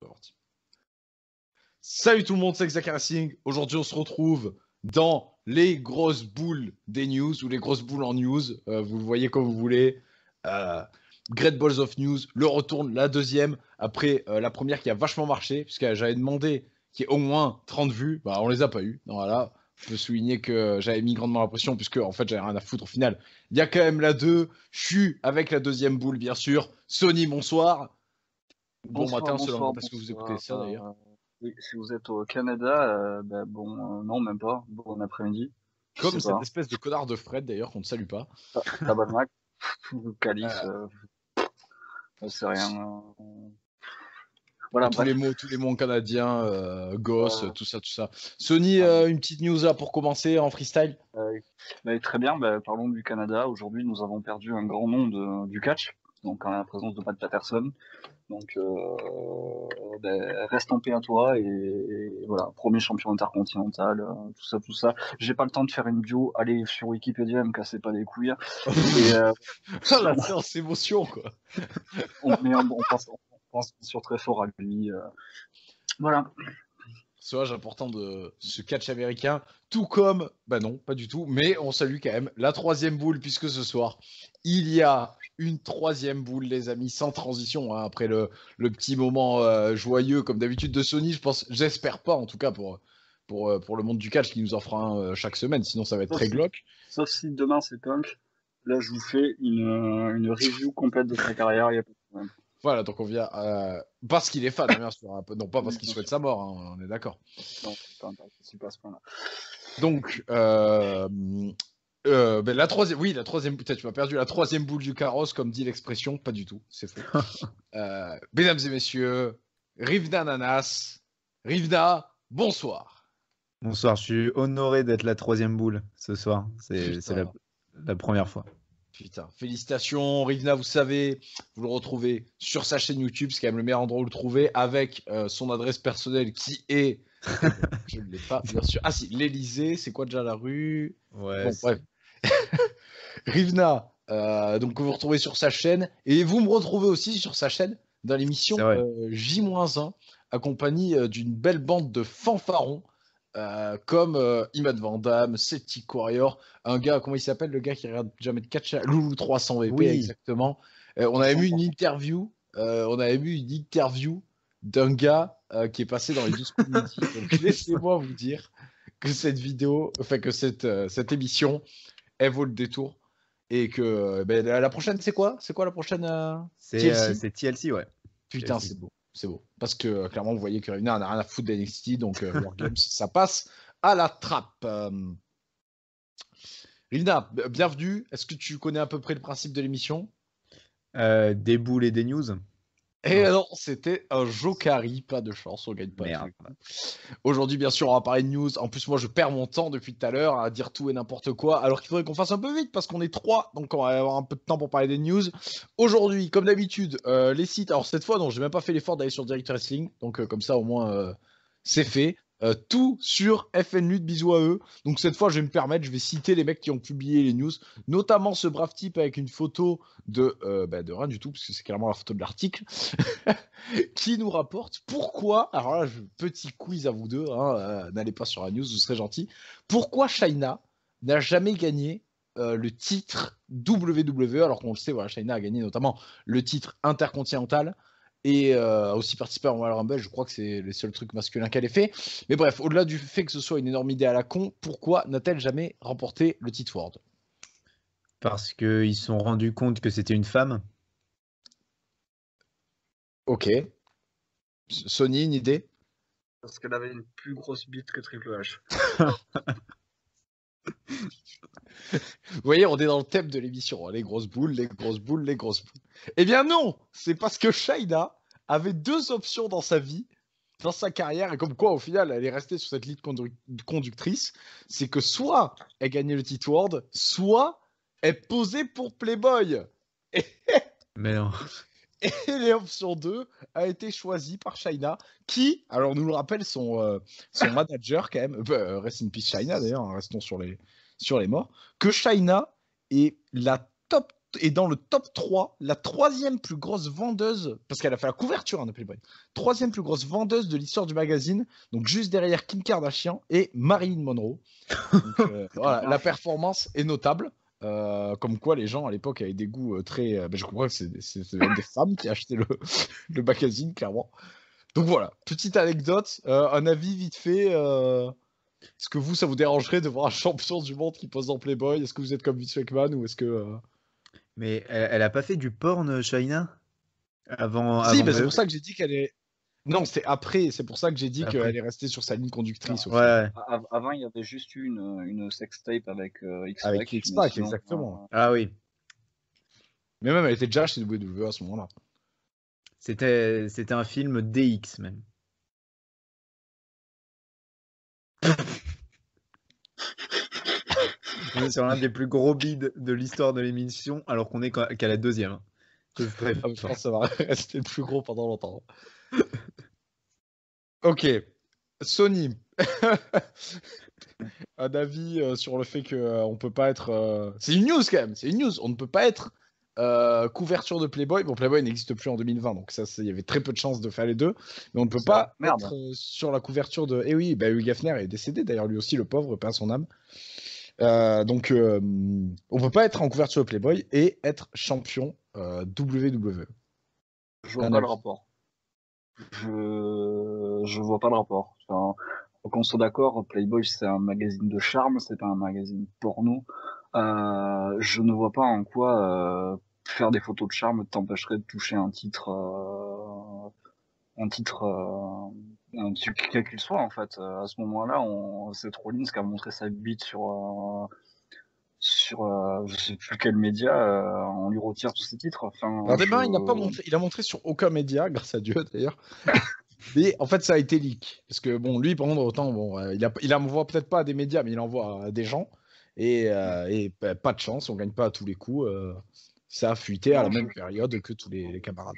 C'est parti. Salut tout le monde, c'est Xaka Racing. Aujourd'hui, on se retrouve dans les grosses boules des news ou les grosses boules en news. Vous le voyez comme vous voulez. Great Balls of News, le retour, la deuxième, après la première qui a vachement marché, puisque j'avais demandé qu'il y ait au moins 30 vues. Bah, on les a pas eu. Donc voilà, je peux souligner que j'avais mis grandement la pression, puisque en fait, j'avais rien à foutre au final. Il y a quand même la 2. Je suis avec la deuxième boule, bien sûr. Sony, bonsoir. Bon Bonsoir, matin, selon bonsoir, parce que vous écoutez bonsoir. ça d'ailleurs. Oui, si vous êtes au Canada, non, même pas. Bon après-midi. Je Comme sais cette pas. espèce de connard de Fred d'ailleurs qu'on ne salue pas. Tabarnak, calice, Euh, c'est rien. Voilà, tous bref. les mots canadiens, gosse, Euh, tout ça, tout ça. Sony, euh, une petite news là pour commencer en freestyle. Très bien, parlons du Canada. Aujourd'hui, nous avons perdu un grand nom du catch, donc en la présence de Pat Patterson. Donc, reste en paix à toi et voilà, premier champion intercontinental, tout ça, tout ça. J'ai pas le temps de faire une bio, allez sur Wikipédia, me cassez pas les couilles. Et, La séance émotion quoi. on pense sur très fort à lui. Voilà. Personnage important de ce catch américain, tout comme, bah non, pas du tout, mais on salue quand même la troisième boule, puisque ce soir, il y a une troisième boule, les amis, sans transition, hein, après le petit moment joyeux, comme d'habitude, de Sony, je pense, j'espère pas, en tout cas, pour le monde du catch, qui nous en fera un chaque semaine, sinon ça va être Sauf très si, glauque. sauf si demain c'est Punk. Là, je vous fais une review complète de sa carrière. Y a pas de problème. Voilà, donc on vient, parce qu'il est fan, hein, bien sûr, hein, non pas parce qu'il Bien souhaite sûr. sa mort, hein, on est d'accord. Non, pas intéressé à ce point-là. Donc, la troisième, oui, la troisième, peut-être tu m'as perdu, la troisième boule du carrosse, comme dit l'expression, pas du tout, c'est faux. Mesdames et messieurs, Rivna Nanas, Rivna, bonsoir. Bonsoir, je suis honoré d'être la troisième boule ce soir. C'est Putain, la première fois. putain, félicitations, Rivna, vous savez, vous le retrouvez sur sa chaîne YouTube, c'est quand même le meilleur endroit où le trouver, avec son adresse personnelle qui est, je ne l'ai pas, bien sûr. Ah si, l'Elysée, c'est quoi déjà la rue? Ouais, Bon, bref. Rivna, donc vous retrouvez sur sa chaîne, et vous me retrouvez aussi sur sa chaîne dans c'est l'émission vrai. J-1, accompagné d'une belle bande de fanfarons, comme Imad Vandam, Celtic Warrior, un gars, comment il s'appelle, le gars qui regarde jamais de catch, Loulou 300 VP, Oui, exactement. On avait vu une interview, d'un gars qui est passé dans les 12 coups de midi, donc laissez-moi vous dire que cette vidéo, enfin que cette émission, elle vaut le détour. Et que la prochaine, c'est quoi? C'est quoi la prochaine TLC? c'est TLC, ouais. Putain, TLC. c'est beau. C'est beau. Parce que clairement, vous voyez que Rina n'a rien à foutre d'NXT, donc Wargames, ça passe à la trappe. Rina, bienvenue. Est-ce que tu connais à peu près le principe de l'émission? Des boules et des news. Et Non, alors, c'était un Jokari, pas de chance, on gagne pas tous merde. les coups. Aujourd'hui, bien sûr, on va parler de news. En plus, moi, je perds mon temps depuis tout à l'heure à dire tout et n'importe quoi, alors qu'il faudrait qu'on fasse un peu vite parce qu'on est trois, donc on va avoir un peu de temps pour parler des news. Aujourd'hui, comme d'habitude, les sites. Alors cette fois, non, j'ai même pas fait l'effort d'aller sur Direct Wrestling, donc comme ça, au moins, c'est fait. Tout sur FNLUT, bisous à eux. Donc cette fois, je vais me permettre, je vais citer les mecs qui ont publié les news, notamment ce brave type avec une photo de rien du tout, parce que c'est clairement la photo de l'article. Qui nous rapporte pourquoi, alors là, petit quiz à vous deux, hein, n'allez pas sur la news, vous serez gentil, pourquoi Shayna n'a jamais gagné le titre WWE, alors qu'on le sait, voilà, Shayna a gagné notamment le titre intercontinental et aussi participé à Royal Rumble, je crois que c'est les seuls trucs masculins qu'elle ait fait. Mais bref, au-delà du fait que ce soit une énorme idée à la con, pourquoi n'a-t-elle jamais remporté le titre World? Parce qu'ils se sont rendus compte que c'était une femme. Ok. Sony, une idée? Parce qu'elle avait une plus grosse bite que Triple H. Vous voyez, on est dans le thème de l'émission, hein, les grosses boules, les grosses boules, les grosses boules. Eh bien non, c'est parce que Shayna avait deux options dans sa vie, dans sa carrière, et comme quoi au final elle est restée sur cette ligne conductrice, c'est que soit elle gagnait le titre World, soit elle posait pour Playboy. Et, Mais non. et l'option 2 a été choisie par Shayna, qui, alors nous le rappelle son manager quand même, rest in peace Shayna d'ailleurs, hein, restons sur les morts, que Shayna est est dans le top 3, la troisième plus grosse vendeuse, parce qu'elle a fait la couverture de Playboy, troisième plus grosse vendeuse de l'histoire du magazine, donc juste derrière Kim Kardashian et Marilyn Monroe. Donc, voilà, la performance est notable. Comme quoi les gens à l'époque avaient des goûts très... je comprends que c'est des femmes qui achetaient le magazine, clairement. Donc voilà, petite anecdote, un avis vite fait. Est-ce que ça vous dérangerait de voir un champion du monde qui pose dans Playboy? Est-ce que vous êtes comme Vince McMahon ou est-ce que... Mais elle a pas fait du porn, Shaina? Avant, Si, avant c'est Veuve pour ça que j'ai dit qu'elle est... Non, c'était après, c'est pour ça que j'ai dit Après. qu'elle est restée sur sa ligne conductrice au Ouais, final. ouais. Avant, il y avait juste eu une sextape avec X-Pac. Avec mais X-Pac, sinon, exactement. Ah oui. Mais même, elle était déjà chez WWE à ce moment-là. C'était un film DX même. On est sur l'un des plus gros bids de l'histoire de l'émission, alors qu'on est qu'à la deuxième. Hein. Je Je pense que ça va rester le plus gros pendant longtemps. Ok, Sony. Un avis sur le fait qu'on peut pas être... C'est une news quand même, c'est une news. On ne peut pas être couverture de Playboy. Bon, Playboy n'existe plus en 2020, donc ça, il y avait très peu de chances de faire les deux. Mais on ne peut pas être sur la couverture de... Eh oui, Hugh Gaffner est décédé d'ailleurs, lui aussi, le pauvre, paix à son âme. Donc, on peut pas être en couverture de Playboy et être champion WWE. Je vois pas le rapport. Je vois pas le rapport. Enfin, qu'on soit d'accord, Playboy c'est un magazine de charme, c'est pas un magazine porno. Je ne vois pas en quoi faire des photos de charme t'empêcherait de toucher un titre, quel qu'il soit en fait. À ce moment-là, c'est Rollins qui a montré sa bite sur je sais plus quel média, on lui retire tous ses titres. Enfin, Alors d'abord, il a montré sur aucun média, grâce à Dieu d'ailleurs. Mais en fait, ça a été leak. Parce que bon, lui, pendant autant, bon, il envoie peut-être pas à des médias, mais il envoie à des gens. Et pas de chance, on gagne pas à tous les coups. Ça a fuité à la même période que tous les camarades.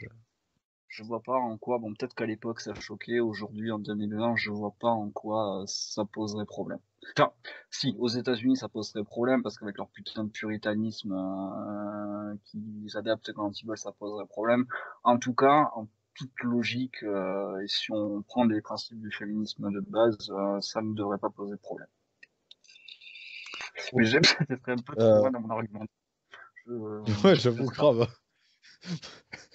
Je vois pas en quoi, bon, peut-être qu'à l'époque ça choquait, aujourd'hui en 2020, je vois pas en quoi ça poserait problème. Enfin, si, aux États-Unis ça poserait problème parce qu'avec leur putain de puritanisme qu'ils adaptent quand ils veulent, ça poserait problème. En tout cas, en toute logique, et si on prend les principes du féminisme de base, ça ne devrait pas poser de problème. Mais j'aime peut-être un peu trop loin dans mon argument. Ouais, j'avoue, grave.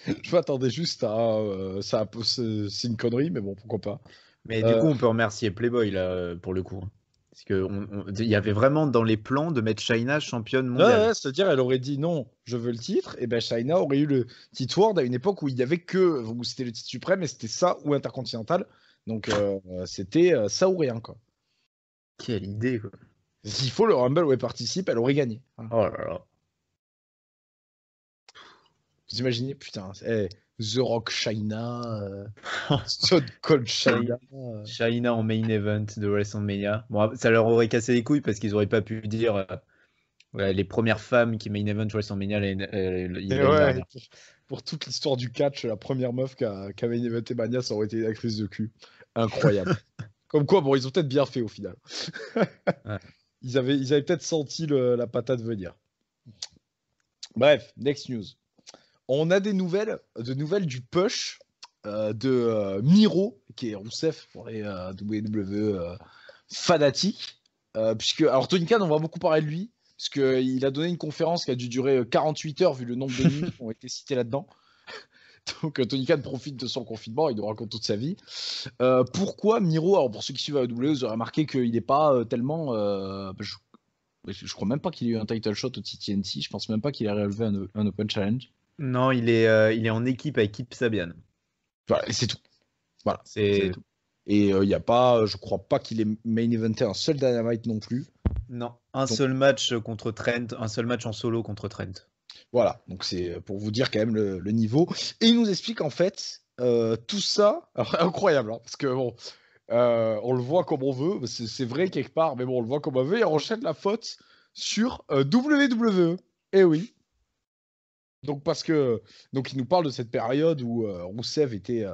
Je m'attendais juste à... c'est une connerie, mais bon, pourquoi pas. Mais du coup, on peut remercier Playboy, là, pour le coup. Parce qu'il y avait vraiment dans les plans de mettre Shaina championne mondiale. Ouais, c'est-à-dire, elle aurait dit non, je veux le titre, et ben Shaina aurait eu le titre World à une époque où il y avait que... où c'était le titre suprême, et c'était ça ou Intercontinental. Donc, c'était ça ou rien, quoi. Quelle idée, quoi. S'il faut, le Rumble où elle participe, elle aurait gagné. Voilà. Oh là là. Vous imaginez, putain, The Rock Shaina, Stone Cold Shaina. Shaina en main event de WrestleMania. Bon, ça leur aurait cassé les couilles parce qu'ils auraient pas pu dire les premières femmes qui main event WrestleMania Ouais, pour toute l'histoire du catch, la première meuf qui a main eventé Mania, ça aurait été la crise de cul. Incroyable. Comme quoi, bon, ils ont peut-être bien fait au final. Ouais. Ils avaient peut-être senti la patate venir. Bref, next news. On a de nouvelles du push de Miro, qui est Rousseff pour les WWE fanatiques. Puisque, alors Tony Khan, on va beaucoup parler de lui, parce qu'il a donné une conférence qui a dû durer 48 heures, vu le nombre de nuits qui ont été citées là-dedans. Donc Tony Khan profite de son confinement, il nous raconte toute sa vie. Pourquoi Miro? Alors pour ceux qui suivent AEW, vous aurez remarqué qu'il n'est pas tellement... je crois même pas qu'il ait eu un title shot au TNT, je pense même pas qu'il ait relevé un Open Challenge. Non, il est en équipe avec Kip Sabian. Voilà, et c'est tout. Voilà, c'est tout. Et il y a pas, je crois pas qu'il ait main eventé un seul Dynamite non plus. Non, seul match contre Trent, un seul match en solo contre Trent. Voilà, donc c'est pour vous dire quand même le niveau. Et il nous explique en fait tout ça, alors, incroyable, hein, parce que bon, on le voit comme on veut, c'est vrai quelque part, mais bon, on le voit comme on veut, et on enchaîne la faute sur WWE. Eh oui. Donc il nous parle de cette période où Rousseff était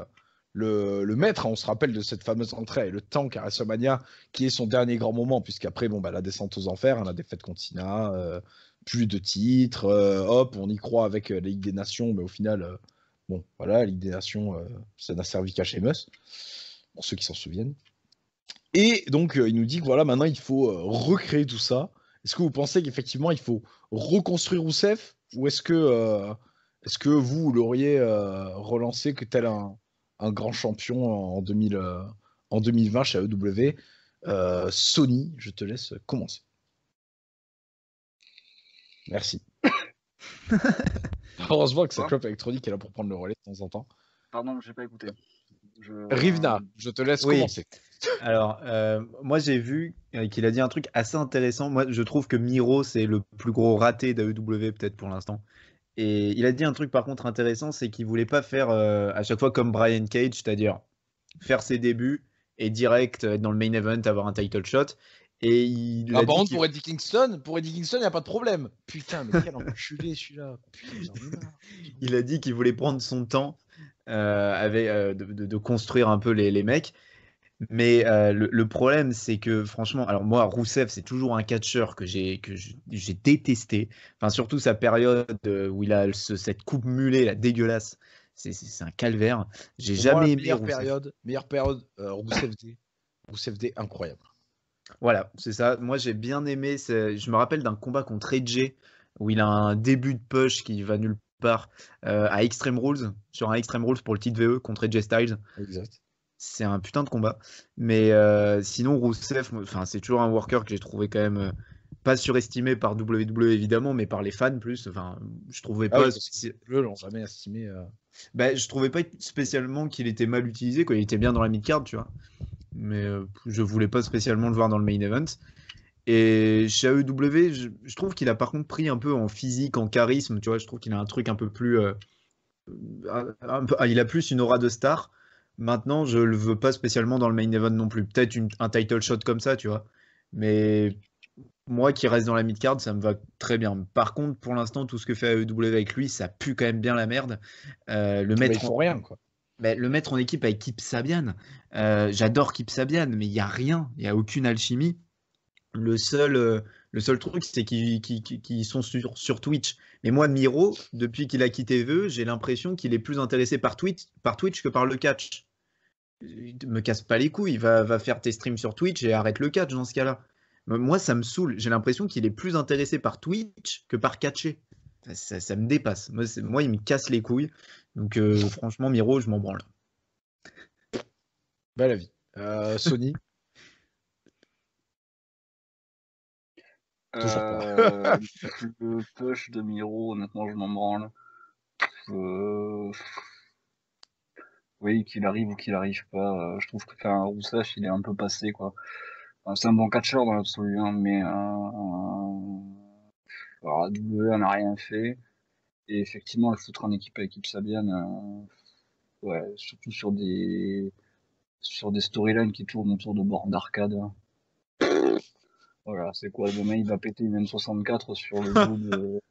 le maître, hein, on se rappelle de cette fameuse entrée et le tank à WrestleMania, qui est son dernier grand moment, puisqu'après, bon, la descente aux enfers, hein, la défaite contre Cena, plus de titres, hop, on y croit avec la Ligue des Nations, mais au final, bon, voilà, la Ligue des Nations, ça n'a servi qu'à Sheamus, pour ceux qui s'en souviennent. Et donc, il nous dit que voilà, maintenant, il faut recréer tout ça. Est-ce que vous pensez qu'effectivement, il faut reconstruire Rousseff, ou est-ce que vous l'auriez relancé que tel un grand champion en 2020 chez AEW? Sony, je te laisse commencer. Merci. Heureusement que sa clope électronique est là pour prendre le relais de temps en temps. Pardon, j'ai pas écouté. Rivna, je te laisse commencer. Alors, moi j'ai vu qu'il a dit un truc assez intéressant. Moi je trouve que Miro c'est le plus gros raté d'AEW peut-être pour l'instant. Et il a dit un truc par contre intéressant, c'est qu'il voulait pas faire à chaque fois comme Brian Cage, c'est-à-dire faire ses débuts et direct être dans le main event, avoir un title shot. Et il par contre, pour Eddie Kingston, il n'y a pas de problème. Putain, mais quel enculé celui-là. Il a dit qu'il voulait prendre son temps de construire un peu les mecs. Mais le problème, c'est que franchement, alors moi, Rousseff, c'est toujours un catcheur que j'ai détesté. Enfin, surtout sa période où il a cette coupe mulet, la dégueulasse. C'est un calvaire. J'ai jamais aimé Rousseff. Meilleure période, Rousseff D. Rousseff D, incroyable. Voilà, c'est ça. Moi, j'ai bien aimé. Je me rappelle d'un combat contre AJ où il a un début de push qui va nulle part à Extreme Rules, sur un Extreme Rules pour le titre VE contre AJ Styles. Exact. C'est un putain de combat. Mais sinon, Rousseff, c'est toujours un worker que j'ai trouvé quand même pas surestimé par WWE évidemment, mais par les fans plus. Enfin, je trouvais pas. Eux l'ont jamais estimé. Je trouvais pas spécialement qu'il était mal utilisé, quoi. Il était bien dans la mid-card, tu vois. Mais je voulais pas spécialement le voir dans le main event. Et chez AEW, je trouve qu'il a par contre pris un peu en physique, en charisme, tu vois. Je trouve qu'il a un truc un peu plus. Il a plus une aura de star. Maintenant, je le veux pas spécialement dans le main event non plus. Peut-être un title shot comme ça, tu vois. Mais moi qui reste dans la mid-card, ça me va très bien. Par contre, pour l'instant, tout ce que fait AEW avec lui, ça pue quand même bien la merde. Ils font rien, quoi. Le mettre en équipe avec Kip Sabian, j'adore Kip Sabian, mais il n'y a rien, il n'y a aucune alchimie. Le seul truc, c'est qu'ils sont sur Twitch. Mais moi, Miro, depuis qu'il a quitté VE, j'ai l'impression qu'il est plus intéressé par Twitch que par le catch. Me casse pas les couilles, va faire tes streams sur Twitch et arrête le catch dans ce cas-là. Moi, ça me saoule. J'ai l'impression qu'il est plus intéressé par Twitch que par catcher. Ça me dépasse. Moi, il me casse les couilles. Donc, franchement, Miro, je m'en branle. Belle avis. Sony. Le push de Miro, honnêtement, je m'en branle. Oui, qu'il arrive ou qu'il arrive pas, je trouve que Rousseff, il est un peu passé, quoi. C'est un bon catcheur dans l'absolu, hein, mais AEW n'a rien fait. Et effectivement, le foutre en équipe avec Kip Sabian, ouais, surtout sur des storylines qui tournent autour de bornes d'arcade. Voilà, c'est quoi, demain il va péter une M64 sur le dos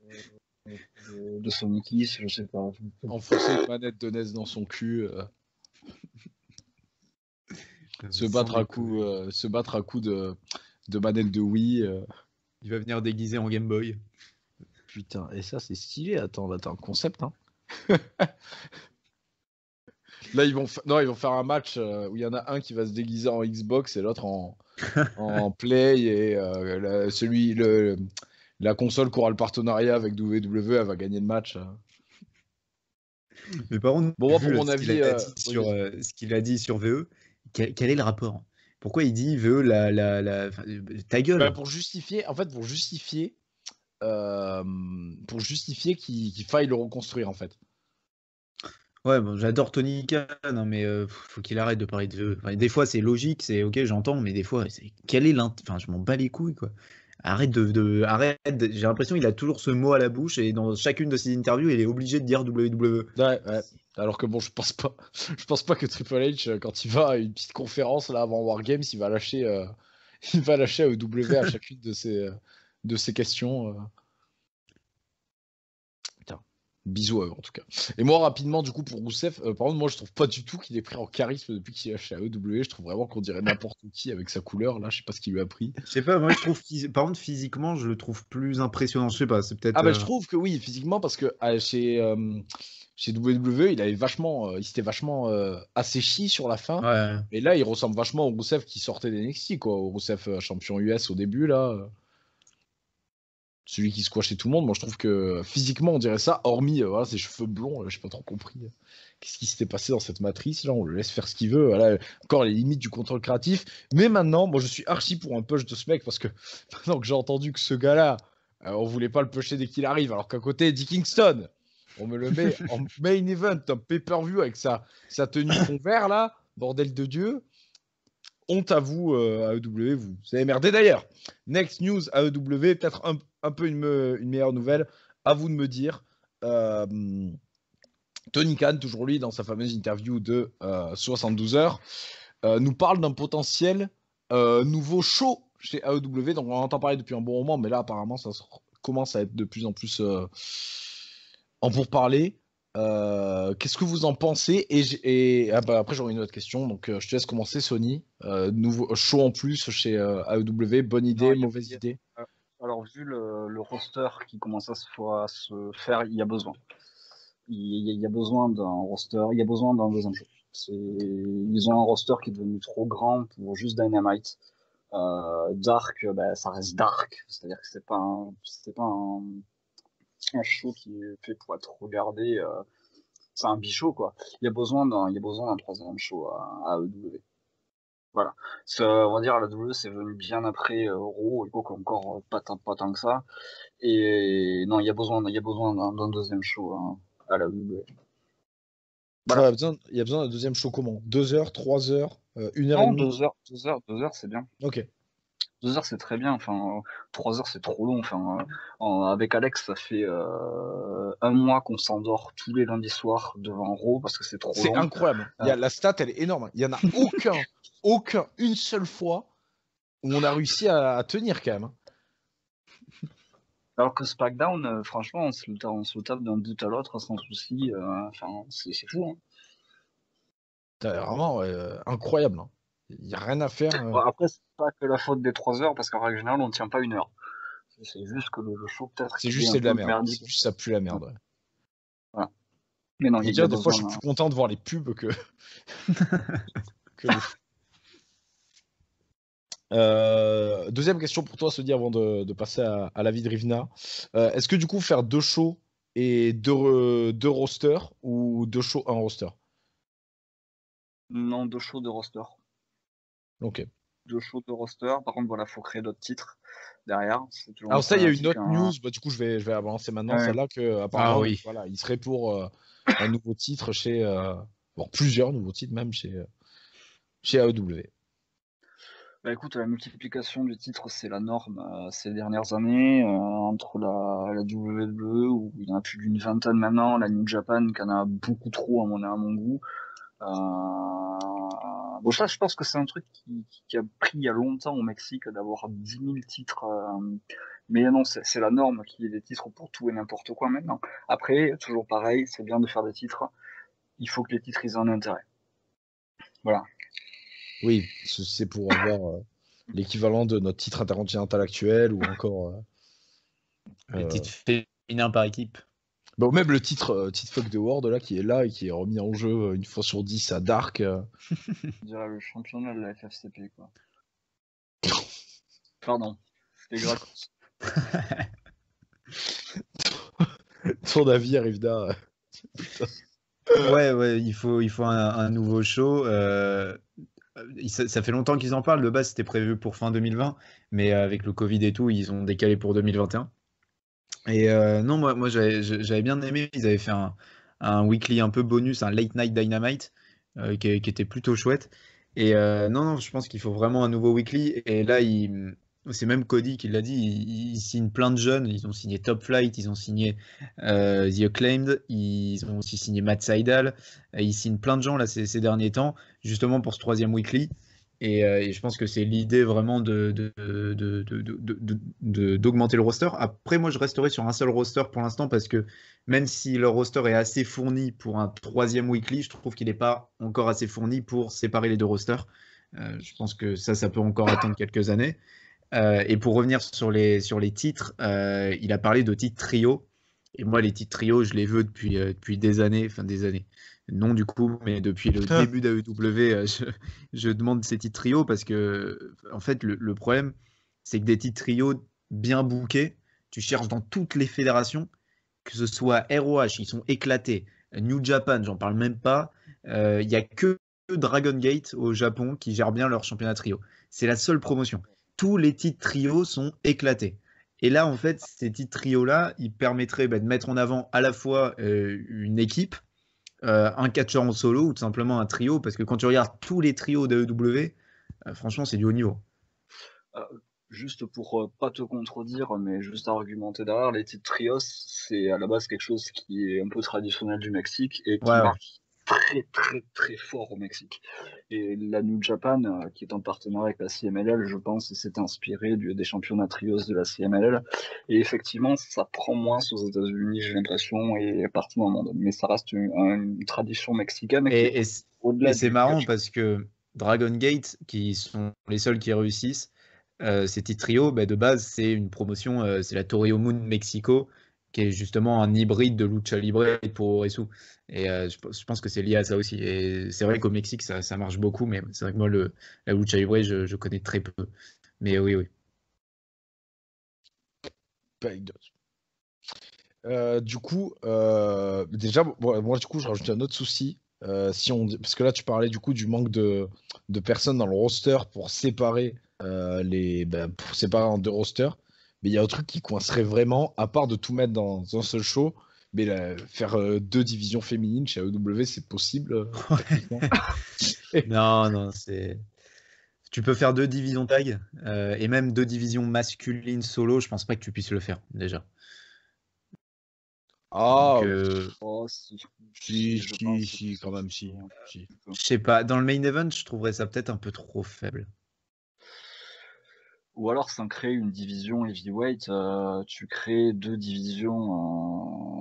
de Sonic Kiss, je sais pas. Enfoncer une manette de NES dans son cul. Se battre à coups de manette de Wii. Il va venir déguisé en Game Boy. Putain, et ça c'est stylé. Attends, un concept, hein. Là, ils vont faire un match où il y en a un qui va se déguiser en Xbox et l'autre en Play. Et la console qui aura le partenariat avec WWE, elle va gagner le match. Mais par contre, bon, pour mon avis, ce qu'il a dit sur VE, quel est le rapport? Pourquoi il dit VE ta gueule? Pour justifier qu'il faille le reconstruire, en fait. Ouais, bon, j'adore Tony Khan, hein, mais faut qu'il arrête de parler de VE. Enfin, des fois, c'est logique, c'est ok, j'entends, mais des fois, je m'en bats les couilles, quoi. Arrête arrête. J'ai l'impression qu'il a toujours ce mot à la bouche et dans chacune de ses interviews, il est obligé de dire WWE. Ouais. Alors que bon, je pense pas que Triple H, quand il va à une petite conférence là avant Wargames, il va lâcher AEW à chacune de ses questions. Putain. Bisous à eux en tout cas. Et moi rapidement du coup pour Rousseff, par contre moi je trouve pas du tout qu'il est pris en charisme depuis qu'il est chez AEW. Je trouve vraiment qu'on dirait n'importe qui avec sa couleur là. Je sais pas ce qu'il lui a pris. Je sais pas, moi je trouve, par contre physiquement, je le trouve plus impressionnant. Je sais pas, c'est peut-être. Ah bah je trouve que oui physiquement parce que chez WWE il avait vachement, il s'était vachement asséchi sur la fin. Ouais. Et là il ressemble vachement au Rousseff qui sortait d'NXT quoi, au Rousseff champion US au début là. Celui qui squashait tout le monde, moi je trouve que physiquement on dirait ça, hormis voilà, ses cheveux blonds, j'ai pas trop compris qu'est-ce qui s'était passé dans cette matrice, là on le laisse faire ce qu'il veut, voilà, encore les limites du contrôle créatif, mais maintenant, moi je suis archi pour un push de ce mec, parce que maintenant que j'ai entendu que ce gars-là, on voulait pas le pusher dès qu'il arrive, alors qu'à côté, Eddie Kingston, on me le met en main event, un pay-per-view avec sa tenue fond vert là, bordel de Dieu. Honte à vous, AEW, vous avez merdé d'ailleurs. Next news, AEW, peut-être un peu une meilleure nouvelle. À vous de me dire. Tony Khan, toujours lui, dans sa fameuse interview de 72 heures, nous parle d'un potentiel nouveau show chez AEW. Donc on en entend parler depuis un bon moment, mais là apparemment ça commence à être de plus en plus en pourparlers. Qu'est-ce que vous en pensez? Après j'aurai une autre question, donc je te laisse commencer Sony. Nouveau show en plus chez AEW, bonne idée, mauvaise idée? Alors vu le roster qui commence à se faire, il y a besoin. Il y a besoin d'un roster, il y a besoin d'un deuxième show. Ils ont un roster qui est devenu trop grand pour juste Dynamite. Dark, ça reste Dark, c'est-à-dire que c'est pas un show qui est fait pour être regardé. C'est un bichot quoi. Il y a besoin d'un troisième show à AEW. Voilà. On va dire la WWE c'est venu bien après Raw, et quoi encore pas tant que ça. Et non, il y a besoin d'un deuxième show à la WWE. Voilà. Il y a besoin d'un deuxième show comment? 2 heures, 3 heures, 1 heure et demie? 2 heures c'est bien. Ok. 2 heures c'est très bien, 3 heures c'est trop long. Avec Alex, ça fait 1 mois qu'on s'endort tous les lundis soirs devant Raw parce que c'est trop long. C'est incroyable. La stat, elle est énorme. Il y en a une seule fois où on a réussi à tenir quand même. Alors que SmackDown, franchement, on se le tape d'un bout à l'autre sans souci. C'est fou. Hein. C'est vraiment incroyable. Il n'y a rien à faire. Après, c'est pas que la faute des 3 heures, parce qu'en règle générale, on ne tient pas 1 heure. C'est juste que le show, peut-être. C'est juste de la merde. C'est juste ça pue la merde. Ouais. Voilà. Mais non, des fois, je suis plus content de voir les pubs que le show. Deuxième question pour toi, Sodi, avant de passer à la vie de Rivna. Est-ce que du coup, faire 2 shows et 2 rosters ou 2 shows, 1 roster? Non, 2 shows de roster. Ok. 2 shows de roster. Par contre, voilà, faut créer d'autres titres derrière. Alors ça, il y a une autre news. Du coup, je vais avancer maintenant. Ouais. Celle-là que apparemment, voilà, il serait pour un nouveau titre chez, plusieurs nouveaux titres même chez AEW. Écoute, la multiplication du titre, c'est la norme ces dernières années, entre la WWE, où il y en a plus d'une vingtaine maintenant, la New Japan, qui en a beaucoup trop à mon goût. Ça, je pense que c'est un truc qui a pris il y a longtemps au Mexique, d'avoir 10 000 titres. Mais non, c'est la norme qu'il y ait des titres pour tout et n'importe quoi maintenant. Après, toujours pareil, c'est bien de faire des titres. Il faut que les titres, ils aient un intérêt. Voilà. Oui, c'est pour avoir l'équivalent de notre titre intercontinental actuel ou encore... les titres féminins par équipe. Bon, même le titre Fuck the World là, qui est là et qui est remis en jeu une fois sur 10 à Dark. Je dirais le championnat de la FFCP, quoi. Pardon, c'était gratos. Ton avis, Rivda. Ouais, il faut un nouveau show. Ça fait longtemps qu'ils en parlent. De base, c'était prévu pour fin 2020, mais avec le Covid et tout, ils ont décalé pour 2021. Et non, moi j'avais bien aimé. Ils avaient fait un weekly un peu bonus, un Late Night Dynamite, qui était plutôt chouette. Et non, je pense qu'il faut vraiment un nouveau weekly. Et là, c'est même Cody qui l'a dit, ils signent plein de jeunes. Ils ont signé Top Flight, ils ont signé The Acclaimed, ils ont aussi signé Matt Sydal. Ils signent plein de gens là ces derniers temps, justement pour ce 3e weekly. Et je pense que c'est l'idée vraiment d'augmenter le roster. Après, moi, je resterai sur un seul roster pour l'instant parce que même si le roster est assez fourni pour un 3e weekly, je trouve qu'il n'est pas encore assez fourni pour séparer les deux rosters. Je pense que ça peut encore attendre quelques années. Et pour revenir sur les titres, il a parlé de titres trio. Et moi, les titres trio, je les veux depuis des années, enfin des années. Non, du coup, mais depuis le début d'AEW, je demande ces titres trio parce que, en fait, le problème, c'est que des titres trio bien bookés, tu cherches dans toutes les fédérations, que ce soit ROH, ils sont éclatés. New Japan, j'en parle même pas. Il n'y a que Dragon Gate au Japon qui gère bien leur championnat trio. C'est la seule promotion. Tous les titres trio sont éclatés. Et là, en fait, ces titres trio-là, ils permettraient de mettre en avant à la fois une équipe, un catcheur en solo ou tout simplement un trio, parce que quand tu regardes tous les trios d'AEW, franchement, c'est du haut niveau. Juste pour pas te contredire, mais juste à argumenter derrière, les titres trios, c'est à la base quelque chose qui est un peu traditionnel du Mexique et qui marche très très très fort au Mexique. Et la New Japan, qui est en partenariat avec la CMLL, je pense, s'est inspiré des championnats trios de la CMLL. Et effectivement, ça prend moins aux États-Unis, j'ai l'impression, et partout dans le monde. Mais ça reste une tradition mexicaine. Et c'est marrant parce que Dragon Gate, qui sont les seuls qui réussissent, ces titres trio, de base, c'est une promotion, c'est la Torrio Moon Mexico, qui est justement un hybride de Lucha Libre pour Oresu. Et je pense que c'est lié à ça aussi. Et c'est vrai qu'au Mexique, ça marche beaucoup, mais c'est vrai que moi, la Lucha Libre, je connais très peu. Mais oui. Du coup, déjà, moi, du coup, je rajoute un autre souci. Parce que là, tu parlais du coup du manque de personnes dans le roster pour séparer pour séparer en deux rosters. Mais il y a un truc qui coincerait vraiment, à part de tout mettre dans un seul show. Mais faire 2 divisions féminines chez AEW, c'est possible techniquement. Non, c'est. Tu peux faire 2 divisions tag et même 2 divisions masculines solo. Je pense pas que tu puisses le faire déjà. Ah, si, quand même, si. Je sais pas. Dans le main event, je trouverais ça peut-être un peu trop faible. Ou alors, sans créer une division heavyweight, tu crées 2 divisions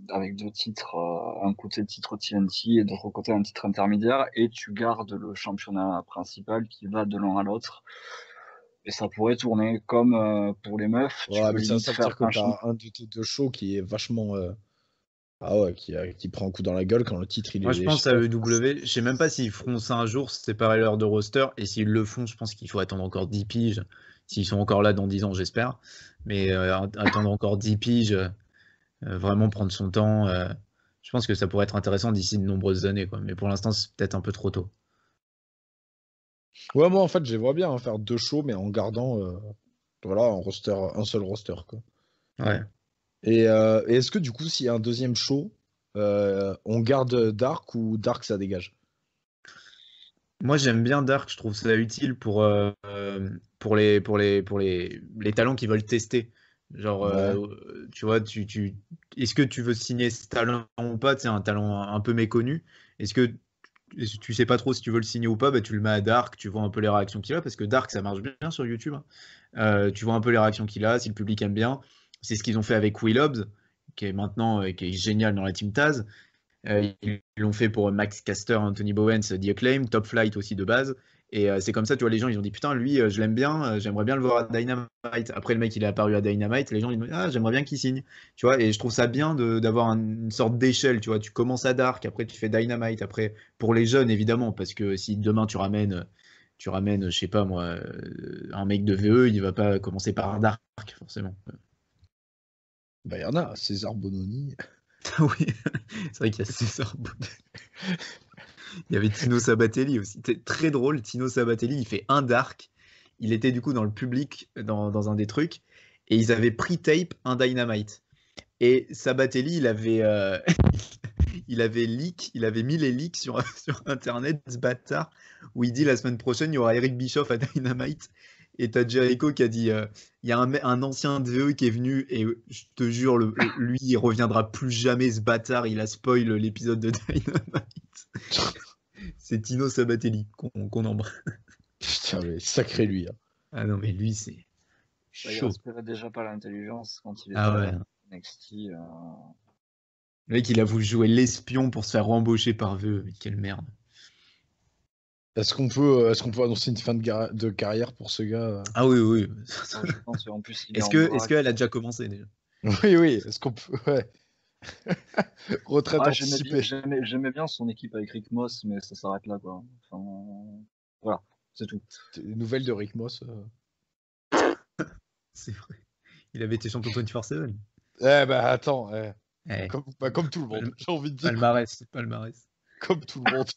avec 2 titres, un côté le titre TNT et de l'autre côté un titre intermédiaire, et tu gardes le championnat principal qui va de l'un à l'autre. Et ça pourrait tourner comme pour les meufs. Ouais, mais ça veut dire que t'as un de tes 2 shows qui est vachement. Qui prend un coup dans la gueule quand le titre il est. Moi, je pense à EW. Je sais même pas s'ils feront ça un jour, séparer leur 2 rosters. Et s'ils le font, je pense qu'il faut attendre encore 10 piges. S'ils sont encore là dans 10 ans, j'espère. Mais attendre encore 10 piges, vraiment prendre son temps. Je pense que ça pourrait être intéressant d'ici de nombreuses années, quoi. Mais pour l'instant, c'est peut-être un peu trop tôt. Ouais, moi en fait, je vois bien faire 2 shows, mais en gardant un seul roster, quoi. Ouais. Et est-ce que du coup, s'il y a un deuxième show, on garde Dark ou Dark ça dégage? Moi, j'aime bien Dark. Je trouve ça utile pour les talents qui veulent tester. Genre, tu vois, est-ce que tu veux signer ce talent ou pas? C'est un talent un peu méconnu. Est-ce que tu sais pas trop si tu veux le signer ou pas? Tu le mets à Dark, tu vois un peu les réactions qu'il a, parce que Dark, ça marche bien sur YouTube. Tu vois un peu les réactions qu'il a, si le public aime bien. C'est ce qu'ils ont fait avec Will Hobbs, qui est maintenant qui est génial dans la Team Taz. Ils l'ont fait pour Max Caster, Anthony Bowens, The Acclaim, Top Flight aussi de base. Et c'est comme ça, tu vois, les gens, ils ont dit putain, lui, je l'aime bien, j'aimerais bien le voir à Dynamite. Après, le mec, il est apparu à Dynamite, les gens, ils disent ah, j'aimerais bien qu'il signe. Tu vois, et je trouve ça bien d'avoir une sorte d'échelle, tu vois. Tu commences à Dark, après, tu fais Dynamite. Après, pour les jeunes, évidemment, parce que si demain, tu ramènes, je sais pas moi, un mec de VE, il va pas commencer par Dark, forcément. Bah, il y en a, César Bononi. Oui, c'est vrai qu'il y a César Bononi. Il y avait Tino Sabatelli aussi. C'était très drôle. Tino Sabatelli, il fait un Dark. Il était du coup dans le public, dans un des trucs. Et ils avaient pre-tape un Dynamite. Et Sabatelli, il avait il avait mis les leaks sur Internet, ce bâtard, où il dit la semaine prochaine, il y aura Eric Bischoff à Dynamite. Et t'as Jericho qui a dit il y a un ancien DE qui est venu et je te jure, lui, il reviendra plus jamais, ce bâtard. Il a spoil l'épisode de Dynamite. C'est Tino Sabatelli qu'on embrasse. Putain, mais sacré lui. Hein. Ah non, mais lui, c'est Bah, il chaud. respirait déjà pas l'intelligence quand il était Ah ouais. à NXT. Le mec, il a voulu jouer l'espion pour se faire embaucher par VE. Mais quelle merde. Est-ce qu'on peut annoncer une fin de carrière pour ce gars Ah oui, oui. Je pense qu'en plus, il est Est-ce en que, vrac. est-ce qu'elle a déjà commencé déjà? Oui, oui. Est-ce qu'on peut. Ouais. Retraite Ah, anticipée. j'aimais bien son équipe avec Rick Moss, mais ça s'arrête là, quoi. Enfin, voilà, c'est tout. Des nouvelles de Rick Moss. C'est vrai. Il avait été champion 24/7. Eh bah attends, Eh, comme tout le monde, j'ai envie de dire, palmarès. comme tout le monde.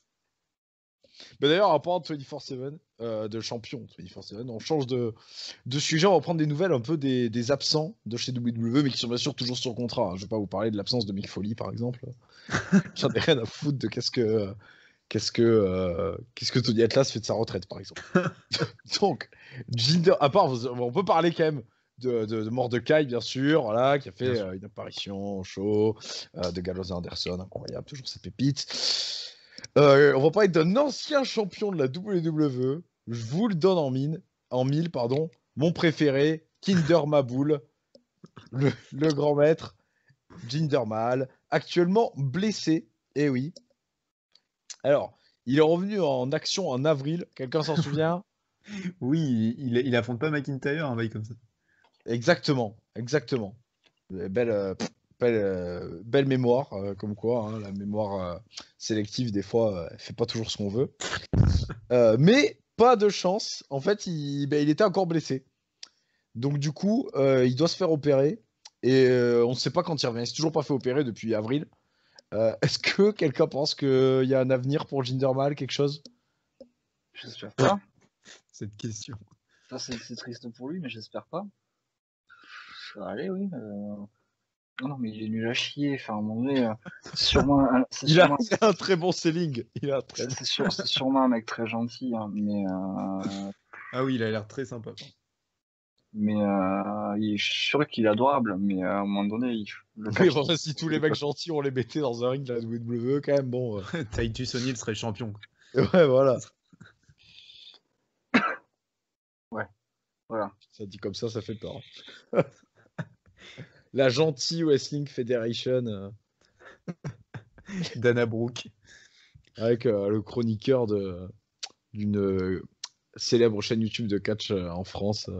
Mais d'ailleurs, en parlant de 24/7, de champion 24/7, on change de sujet, on va prendre des nouvelles un peu des absents de chez WWE, mais qui sont bien sûr toujours sur contrat. Hein. Je vais pas vous parler de l'absence de Mick Foley, par exemple. J'en ai rien à foutre de qu'est-ce que Tony Atlas fait de sa retraite, par exemple. Donc, Jinder, à part, on peut parler quand même de Mordecai, bien sûr, voilà, qui a fait une apparition au show, de Gallows Anderson, incroyable, toujours cette pépite. On va parler d'un ancien champion de la WWE, je vous le donne en mille, pardon, mon préféré, Kinder Mahal, le grand maître, Jinder Mahal, actuellement blessé, eh oui. Alors, il est revenu en action en avril, quelqu'un s'en souvient? Oui, il affronte pas McIntyre, un bail comme ça. Exactement. Belle, belle mémoire, comme quoi, hein, la mémoire sélective, des fois, elle fait pas toujours ce qu'on veut. Mais pas de chance, en fait, il était encore blessé. Donc du coup, il doit se faire opérer, et on ne sait pas quand il revient. Il s'est toujours pas fait opérer depuis avril. Est-ce que quelqu'un pense qu'il y a un avenir pour Jinder Mahal, quelque chose? J'espère pas. Cette question. Ça, c'est triste pour lui, mais j'espère pas. Allez, oui. Non, mais il est nul à chier. Enfin, à un moment donné, c'est sûrement Il a un très bon selling. c'est sûrement un mec très gentil, hein, mais Ah oui, il a l'air très sympa. je suis sûr qu'il est adorable, mais à un moment donné, Oui, bon, si tous les mecs gentils, on les mettait dans un ring de la WWE, quand même, bon. Titus O'Neil serait champion. Ouais, voilà. Ouais, voilà. Ça dit comme ça fait peur. La gentille Wrestling Federation. Dana Brooke. Avec le chroniqueur d'une célèbre chaîne YouTube de catch en France,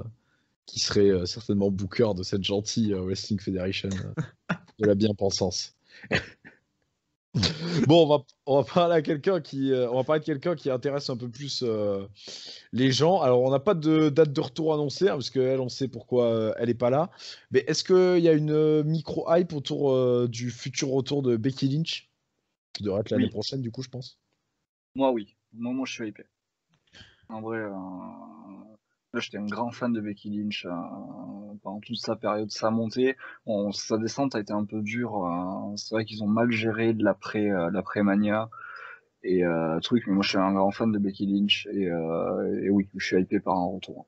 qui serait certainement booker de cette gentille Wrestling Federation de la bien-pensance. Bon, on va parler à quelqu'un on va parler de quelqu'un qui intéresse un peu plus les gens. Alors, on n'a pas de date de retour annoncée, hein, parce qu'elle, on sait pourquoi elle n'est pas là. Mais est-ce qu'il y a une micro-hype autour du futur retour de Becky Lynch, qui devrait être l'année prochaine, du coup, je pense? Moi, oui. Moi, je suis hypé. En vrai, là, j'étais un grand fan de Becky Lynch pendant toute sa période, sa montée. Sa descente a été un peu dure. C'est vrai qu'ils ont mal géré de l'après-Mania et truc. Mais moi, je suis un grand fan de Becky Lynch et oui, je suis hypé par un retour.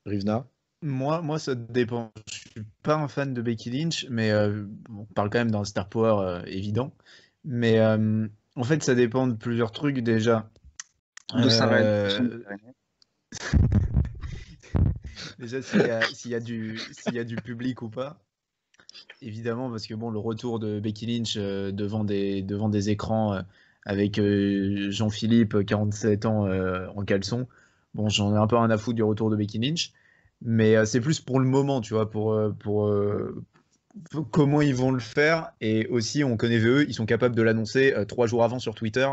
Rivna? Moi, ça dépend. Je suis pas un fan de Becky Lynch, mais on parle quand même d'un star power évident. Mais en fait, ça dépend de plusieurs trucs déjà. De sa réalisation. Déjà, s'il y a du public ou pas. Évidemment, parce que bon, le retour de Becky Lynch devant des écrans avec Jean-Philippe, 47 ans en caleçon. Bon, j'en ai un peu rien à foutre du retour de Becky Lynch, mais c'est plus pour le moment, tu vois, pour comment ils vont le faire. Et aussi, on connaît VE, ils sont capables de l'annoncer 3 jours avant sur Twitter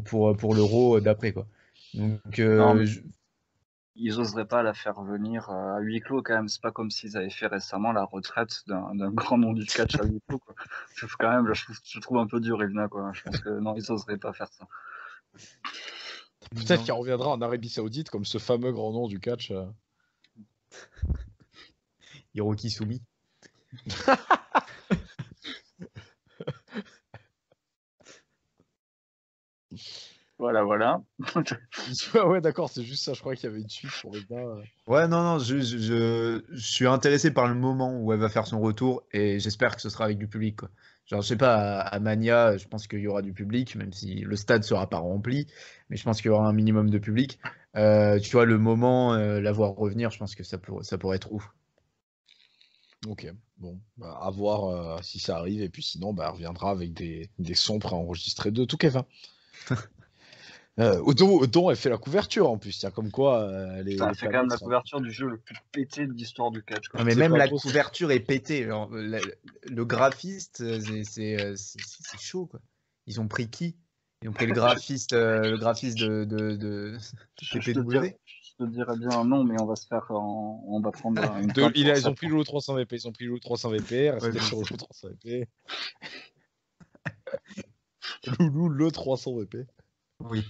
pour l'Euro d'après, quoi. Donc, ils oseraient pas la faire venir à huis clos quand même. C'est pas comme s'ils avaient fait récemment la retraite d'un grand nom du catch à huis clos, quoi. Quand même, je trouve un peu dur, Evna, quoi. Je pense que non, ils oseraient pas faire ça. Peut-être qu'il reviendra en Arabie Saoudite comme ce fameux grand nom du catch. Hiroki Subi. Voilà. Ouais, d'accord, c'est juste ça. Je crois qu'il y avait une suite pour les gars. Ouais, non, je suis intéressé par le moment où elle va faire son retour et j'espère que ce sera avec du public, quoi. Genre, je sais pas, à Mania, je pense qu'il y aura du public, même si le stade sera pas rempli, mais je pense qu'il y aura un minimum de public. Tu vois, le moment, la voir revenir, je pense que ça pourrait être ouf. Ok, bon, bah, à voir si ça arrive, et puis sinon, bah, elle reviendra avec des sons préenregistrés de tout Kevin. Dont elle fait la couverture en plus, tiens, comme quoi Ça les fait quand même la planètes. couverture du jeu le plus pété de l'histoire du catch, quoi. Non, mais C'est même pas la possible. couverture est pétée. Genre, le graphiste, c'est chaud, quoi. Ils ont pris qui? Ils ont pris le graphiste de Je TPW. te dirais bien non, mais on va prendre une plainte pour Ils ça. ont pris le lot 300 VP, ils ont pris le lot 300 VP, Ouais, restez mais sur le lot 300 VP. Loulou, le 300 VP. oui.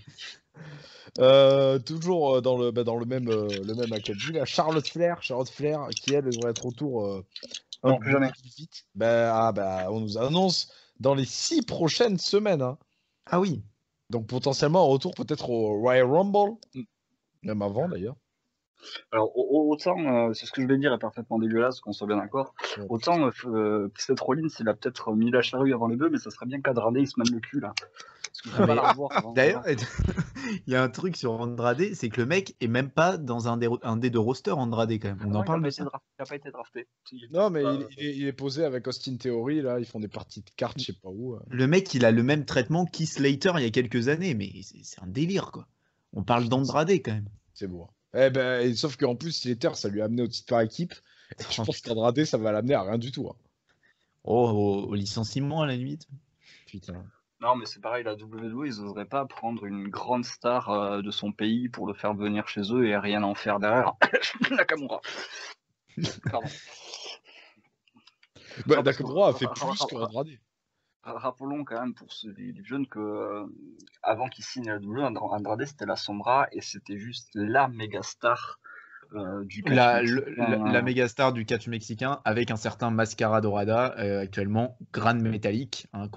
Toujours dans le même académie, là, Charlotte Flair, qui elle devrait être autour Non, plus jamais. vite. On nous annonce dans les 6 prochaines semaines, hein. Ah oui. Donc potentiellement un retour peut-être au Royal Rumble, même avant d'ailleurs. Alors, autant, c'est ce que je vais dire est parfaitement dégueulasse, qu'on soit bien d'accord. Ouais. Autant, Seth Rollins, il a peut-être mis la charrue avant les bœufs, mais ça serait bien qu'Andrade, il se mène le cul, là. Parce que je Ah, peux pas mais la revoir avant. d'ailleurs, il y a un truc sur Andrade, c'est que le mec est même pas dans un des deux rosters Andrade quand même. On en Non, parle de ça? il a pas été drafté. Non, mais il est posé avec Austin Theory, là, ils font des parties de cartes, je sais pas où. Le mec, il a le même traitement qu'Heath Slater il y a quelques années, mais c'est un délire, quoi. On parle d'Andrade quand même. C'est beau, hein. Eh ben, sauf qu'en plus, Slater, ça lui a amené au titre par équipe. Et je Oh, pense putain. qu'Andrade, ça va l'amener à rien du tout, hein. Oh, au licenciement à la limite. Putain. Non, mais c'est pareil, la WWE, ils oseraient pas prendre une grande star de son pays pour le faire venir chez eux et rien en faire derrière. Nakamura. Pardon. Bah, Non, parce que- Nakamura a fait plus que Andrade. Rappelons quand même pour ceux des jeunes que avant qu'il signe à la WWE, Andrade c'était la Sombra et c'était juste la méga star du catch La méga star du catch mexicain avec un certain Mascara Dorada, actuellement Gran Métallique, hein,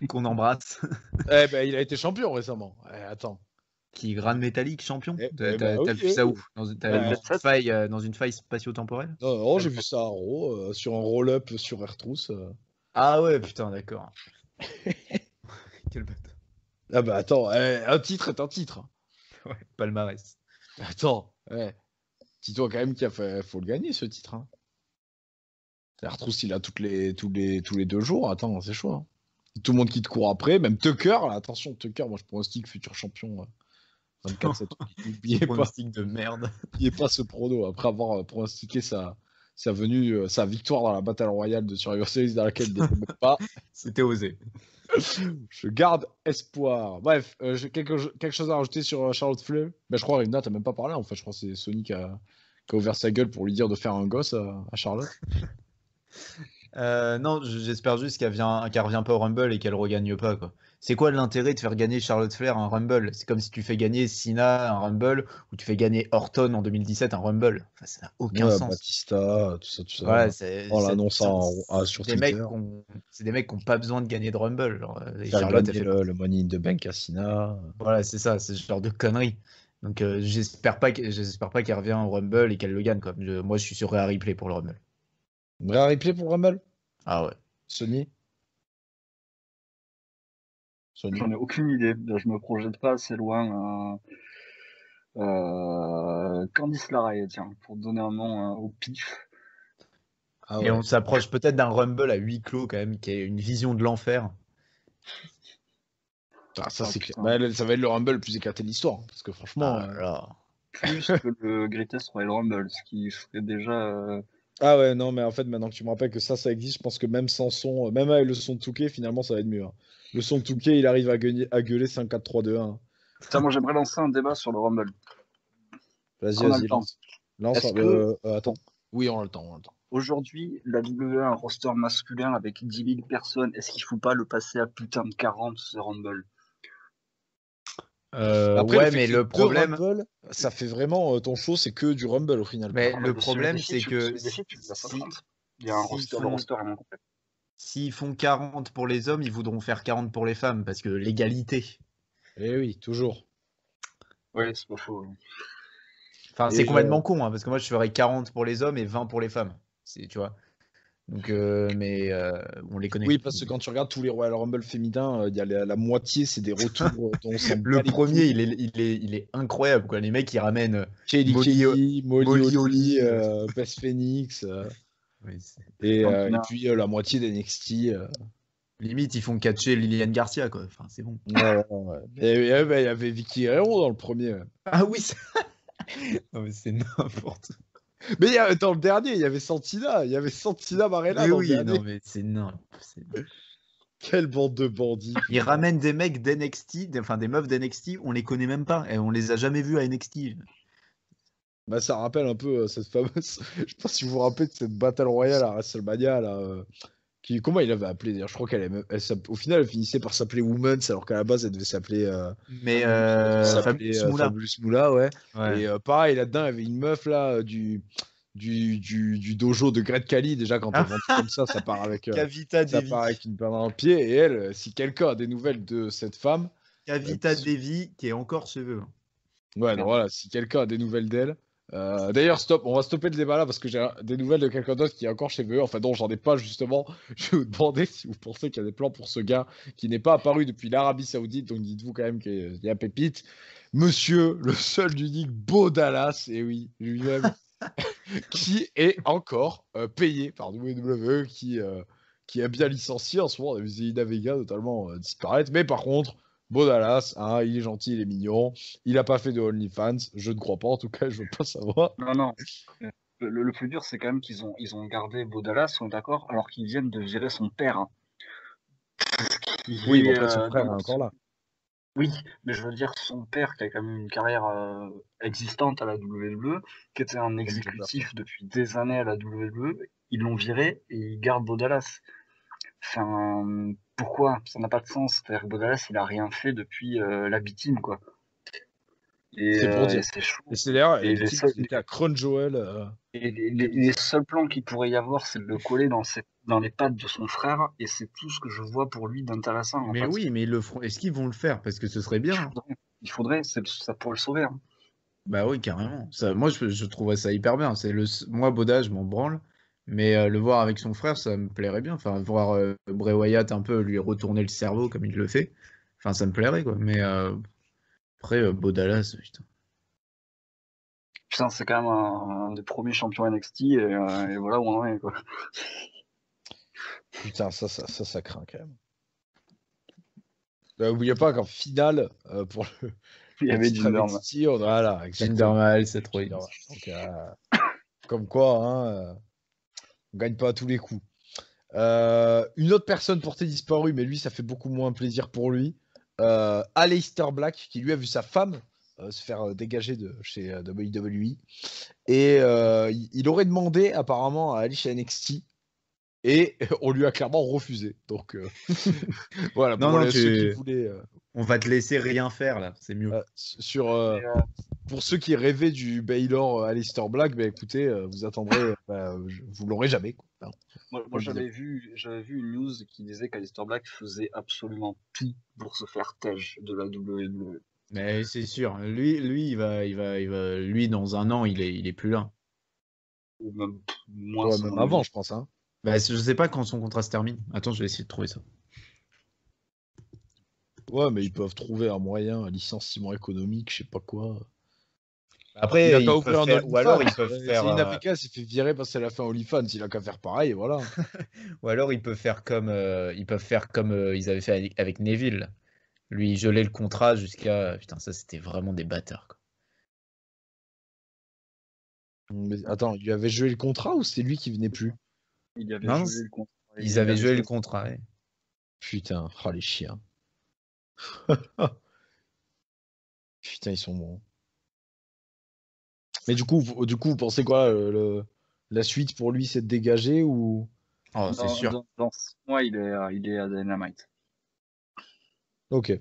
qu'on embrasse. Eh ben, il a été champion récemment. Attends. Qui est Gran Métallique champion. T'as Bah oui, vu ça oui. où? T'as Bah, vu Jet Set. dans une faille spatio-temporelle? Non, non, j'ai vu ça en Raw, sur un roll-up sur Air-Trousse. Ah ouais, putain, d'accord. Quel bâtard. Ah bah attends, un titre est un titre. Ouais, palmarès. Attends, dis-toi quand même faut le gagner ce titre, hein. Air-Trousse, il a tous les 2 jours. Attends, c'est chaud, hein. Tout le monde qui te court après, même Tucker, là, attention, Tucker, moi je pronostique futur champion 24-7. Pronostic de merde. N'oubliez pas ce prono, après avoir pronostiqué sa venue, sa victoire dans la Battle Royale de Survivor Series dans laquelle il n'était même pas. C'était osé. Je garde espoir. Bref, j'ai quelque chose à rajouter sur Charlotte Flair. Ben, je crois Rina, t'as même pas parlé en fait. Je crois que c'est Sony qui a ouvert sa gueule pour lui dire de faire un gosse à Charlotte. Non, j'espère juste qu'elle revient pas au Rumble et qu'elle regagne pas, quoi. C'est quoi l'intérêt de faire gagner Charlotte Flair un Rumble? C'est comme si tu fais gagner Cena un Rumble ou tu fais gagner Orton en 2017 un Rumble. Enfin, ça n'a aucun sens. Batista, tout ça. Ouais, On l'annonce sur des Twitter. c'est des mecs qui n'ont pas besoin de gagner de Rumble. Genre, et Faire Charlotte, gagner elle fait le Money in the Bank à Cena. Voilà, c'est ça, c'est ce genre de conneries. Donc j'espère pas qu'elle revient au Rumble et qu'elle le gagne, quoi. Moi, je suis sur Rhea Ripley pour le Rumble. Vrai replay pour Rumble. Ah ouais. Sony. J'en ai aucune idée. Je me projette pas assez loin. Candice LeRae, tiens, pour donner un nom au pif. Ah Et ouais. on s'approche peut-être d'un Rumble à huis clos quand même, qui est une vision de l'enfer. Ah, ça c'est clair. putain. Bah, ça va être le Rumble le plus éclaté de l'histoire, parce que franchement. Ah là. Plus que le Greatest Royal Rumble, ce qui serait déjà. Ah ouais, non, mais en fait, maintenant que tu me rappelles que ça existe, je pense que même sans son, même avec le son de Touquet, finalement, ça va être mieux, hein. Le son de Touquet, il arrive à gueuler 5, 4, 3, 2, 1. Putain, moi j'aimerais lancer un débat sur le Rumble. Vas-y, On a le temps. lance. Est-ce que- Attends. Oui, on a le temps, Aujourd'hui, la WWE a un roster masculin avec 10 000 personnes. Est-ce qu'il faut pas le passer à putain de 40 ce Rumble? Après, ouais, fait mais qu'il y ait le deux problème, Rumble, ça fait vraiment ton show, c'est que du Rumble au final. mais Ah, le bah, problème, sur les c'est défis, que sur les défis, tu le passes à si- 30. Il y a un s'ils roster, le font- roster est moins complet. s'ils font 40 pour les hommes, ils voudront faire 40 pour les femmes, parce que l'égalité. Eh oui, toujours. Ouais, c'est pas faux. Enfin, Et c'est je- complètement con, hein, parce que moi, je ferais 40 pour les hommes et 20 pour les femmes. Tu vois. Donc, mais on les connaît. Oui, parce que quand tu regardes tous les Royal Rumble féminins, il y a la moitié, c'est des retours dont on s'en bat Le les premier, couilles. il est incroyable, quoi. Les mecs, ils ramènent Kelly Molly, Kelly, Molly Molly Holly, Holly. Beth Phoenix, Ouais, et Championnat. puis la moitié d'NXT. limite, ils font catcher Liliane Garcia, quoi. Enfin, c'est bon. Ouais, ouais, ouais. Et bah, il y avait Vicky Guerrero dans le premier. Ouais. Ah oui, non, mais c'est n'importe. Mais dans le dernier, il y avait Santina Marella Mais dans le oui, dernier. non, mais c'est n'importe. Quelle bande de bandits. Ils ramènent des mecs d'NXT, enfin des meufs d'NXT, on les connaît même pas, et on les a jamais vus à NXT. Bah, ça rappelle un peu cette fameuse. Je sais pas si vous vous rappelez de cette Battle Royale à WrestleMania là. Comment il avait appelé d'ailleurs? Je crois au final, elle finissait par s'appeler Women's alors qu'à la base, elle devait s'appeler Mais Fabulous Moula. Moolah, ouais. Ouais. Et pareil, là-dedans, il y avait une meuf là du dojo de Great Khali. Déjà, quand Ah. elle rentre comme ça part avec, Kavita Devi. une balle dans le pied. Et elle, si quelqu'un a des nouvelles de cette femme, Kavita Devi qui est encore chez eux. ouais, donc voilà, si quelqu'un a des nouvelles d'elle. D'ailleurs, on va stopper le débat là parce que j'ai des nouvelles de quelqu'un d'autre qui est encore chez VE. Enfin, non, j'en ai pas justement. Je vais vous demander si vous pensez qu'il y a des plans pour ce gars qui n'est pas apparu depuis l'Arabie Saoudite. Donc, dites-vous quand même qu'il y a pépite. Monsieur, le seul unique Beau Dallas, et oui, lui-même, qui est encore payé par WWE, qui a bien licencié en ce moment. On a vu Zelina Vega totalement disparaître. Mais par contre, Beau Dallas, hein, il est gentil, il est mignon. Il a pas fait de OnlyFans. Je ne crois pas, en tout cas, je veux pas savoir. Non, non. Le plus dur, c'est quand même ils ont gardé Baudalas, on est d'accord, alors qu'ils viennent de virer son père. Hein. Oui, mais après, son frère est Dans encore là. Oui, mais je veux dire, son père qui a quand même une carrière existante à la WWE, qui était un exécutif depuis des années à la WWE, ils l'ont viré et ils gardent Baudalas. Enfin, pourquoi? Ça n'a pas de sens. C'est-à-dire que Baudalas, il a rien fait depuis la B-Team, quoi. C'est pour dire. Et c'est chaud. Et c'est d'ailleurs, Et il était à Crown Joel. les seuls plans qu'il pourrait y avoir, c'est de le coller dans les pattes de son frère, et c'est tout ce que je vois pour lui d'intéressant. En Mais fait. oui, mais ils le feront. Est-ce qu'ils vont le faire? Parce que ce serait bien. Ça pourrait le sauver. Hein. Bah oui, carrément. Ça, moi, je trouverais ça hyper bien. Moi, Boda, je m'en branle. Mais le voir avec son frère, ça me plairait bien. Enfin, voir Bray Wyatt un peu lui retourner le cerveau comme il le fait. Enfin, ça me plairait, quoi. Mais après, Bodalas, putain. Putain, c'est quand même un des premiers champions NXT, et voilà où on en est, quoi. Putain, ça craint quand même. N'oubliez pas qu'en finale, pour Il y avait Jinder Mahal. NXT, voilà, Jinder Mahal, c'est trop. Donc, comme quoi, hein, on gagne pas à tous les coups. Une autre personne portée disparue, mais lui, ça fait beaucoup moins plaisir pour lui. Aleister Black, qui lui a vu sa femme se faire dégager de chez WWE. Et il aurait demandé apparemment à aller chez NXT. Et on lui a clairement refusé. Donc voilà, Non, pour non, ceux qui voulaient. On va te laisser rien faire là, c'est mieux. Pour ceux qui rêvaient du Baylor Aleister Black, bah, écoutez, vous attendrez, vous l'aurez jamais. Quoi. Non. Moi j'avais vu une news qui disait qu'Aleister Black faisait absolument tout pour se faire tège de la WWE. Mais c'est sûr, lui, lui dans un an, il est plus là. Ou même moins. Ouais, même avant, je pense. Hein. Bah, je sais pas quand son contrat se termine. Attends, je vais essayer de trouver ça. Ouais, mais ils peuvent trouver un moyen, un licenciement économique, je sais pas quoi. Après, il a qu'à ouvrir un OnlyFans. ou alors ils peuvent faire. Selina Vega s'est fait virer parce qu'elle a fait un OnlyFans. Il a qu'à faire pareil, voilà. Ou alors ils peuvent faire comme ils avaient fait avec Neville. Lui geler le contrat jusqu'à. Putain, ça c'était vraiment des bâtards. Quoi. Mais attends, il lui avait joué le contrat ou c'est lui qui venait plus? Il avait joué le contrat. Ils avaient joué le contrat. Ouais. Putain, oh les chiens. Putain, ils sont bons. Mais du coup, vous pensez quoi la suite pour lui, c'est de dégager ou? Oh, c'est sûr. Dans 6 mois, il est à Dynamite. Ok.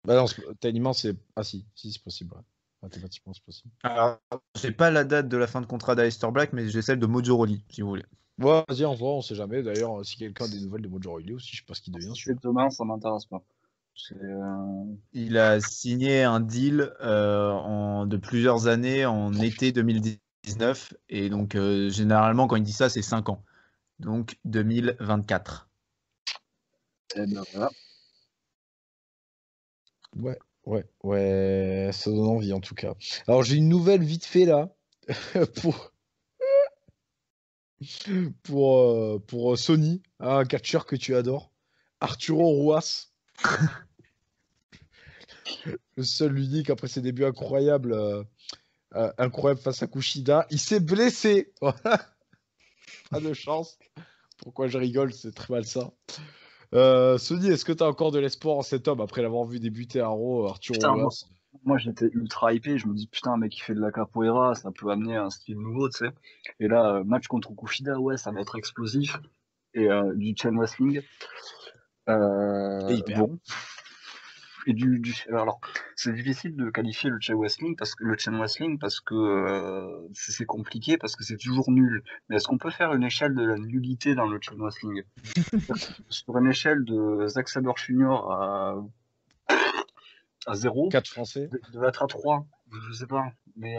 Bah non, techniquement, c'est. Ah si, c'est possible. Ouais. Mathématiquement, c'est possible. Alors, j'ai pas la date de la fin de contrat d'Aleister Black, mais j'ai celle de Mojo Rawley, si vous voulez. Ouais, vas-y, envoie, on sait jamais. D'ailleurs, si quelqu'un a des nouvelles de Mojo Rawley aussi, je sais pas ce qu'il devient. C'est demain, ça m'intéresse pas. Il a signé un deal de plusieurs années en été 2019. Et donc, généralement, quand il dit ça, c'est 5 ans. donc 2024. Et ben voilà. Ouais, ça donne envie en tout cas. Alors j'ai une nouvelle vite fait là pour pour Sony, un catcheur que tu adores, Arturo Ruas, le seul l'unique après ses débuts incroyables face à Kushida, il s'est blessé. Voilà, pas de chance. Pourquoi je rigole, c'est très mal ça. Sony, est-ce que tu as encore de l'espoir en cet homme après l'avoir vu débuter à Raw, Arturo Putain, Ruas? moi j'étais ultra hypé, je me dis putain, un mec qui fait de la capoeira, ça peut amener un style nouveau, tu sais. Et là, match contre Kushida, ouais, ça va être explosif. Et du chain wrestling. Et il perd. Bon. Et alors, c'est difficile de qualifier le chain wrestling parce que c'est compliqué, parce que c'est toujours nul. Mais est-ce qu'on peut faire une échelle de la nullité dans le chain wrestling? Sur une échelle de Zack Sabre Jr. à 0, 4 Français. de l'être à 3, je sais pas. Mais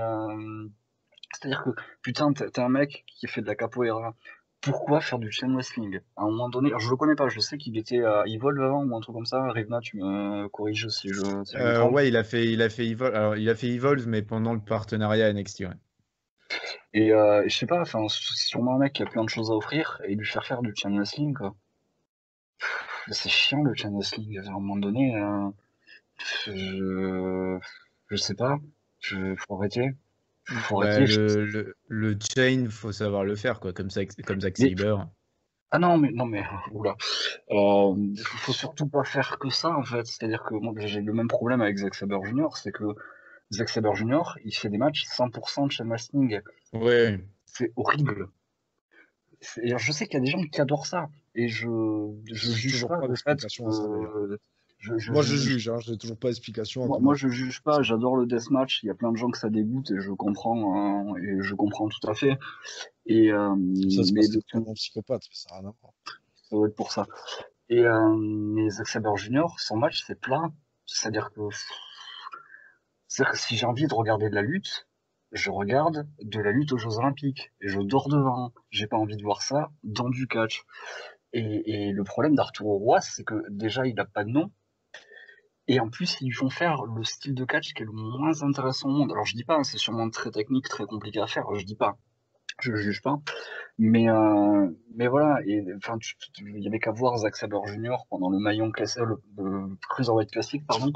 c'est-à-dire que, putain, t'es un mec qui fait de la capoeira. Pourquoi faire du chain wrestling? À un moment donné, alors je le connais pas, je sais qu'il était à Evolve avant ou un truc comme ça. Rivna, tu me corriges si je me trompe. Ouais, il a fait Evolve. Alors, il a fait Evolve, mais pendant le partenariat NXT. Ouais. Et je sais pas, enfin, c'est sûrement un mec qui a plein de choses à offrir et lui faire du chain wrestling, quoi. C'est chiant le chain wrestling. À un moment donné, je, je sais pas, faut arrêter. Faut Bah, arrêter. le chain, faut savoir le faire, quoi, comme Zack Mais, Sabre. ah non, mais, oula. Faut surtout pas faire que ça, en fait. C'est-à-dire que moi, j'ai le même problème avec Zack Sabre Jr., c'est que Zack Sabre Jr., il fait des matchs 100% de chain wrestling. Ouais. C'est horrible. Je sais qu'il y a des gens qui adorent ça, et je J'ai juge toujours pas pas le fait d'explication à ça d'ailleurs. que Moi je juge, hein, j'ai toujours pas d'explication à moi comment. je juge pas, j'adore le deathmatch, il y a plein de gens que ça dégoûte et je comprends tout à fait. Et Ça c'est parce mais que t'es le complètement psychopathe, ça n'a rien à voir. ça doit être pour ça. Et mais Zack Sabre Jr., son match c'est plat, c'est-à-dire que si j'ai envie de regarder de la lutte, je regarde de la lutte aux Jeux Olympiques et je dors devant. J'ai pas envie de voir ça dans du catch. Et le problème d'Arturo Roy, c'est que déjà il a pas de nom. Et en plus, ils lui font faire le style de catch qui est le moins intéressant au monde. Alors je dis pas, hein, c'est sûrement très technique, très compliqué à faire, je dis pas, je juge pas. Mais voilà, et enfin, il y avait qu'à voir Zack Sabre Jr. pendant le maillon classé, le Cruiserweight Classic, pardon.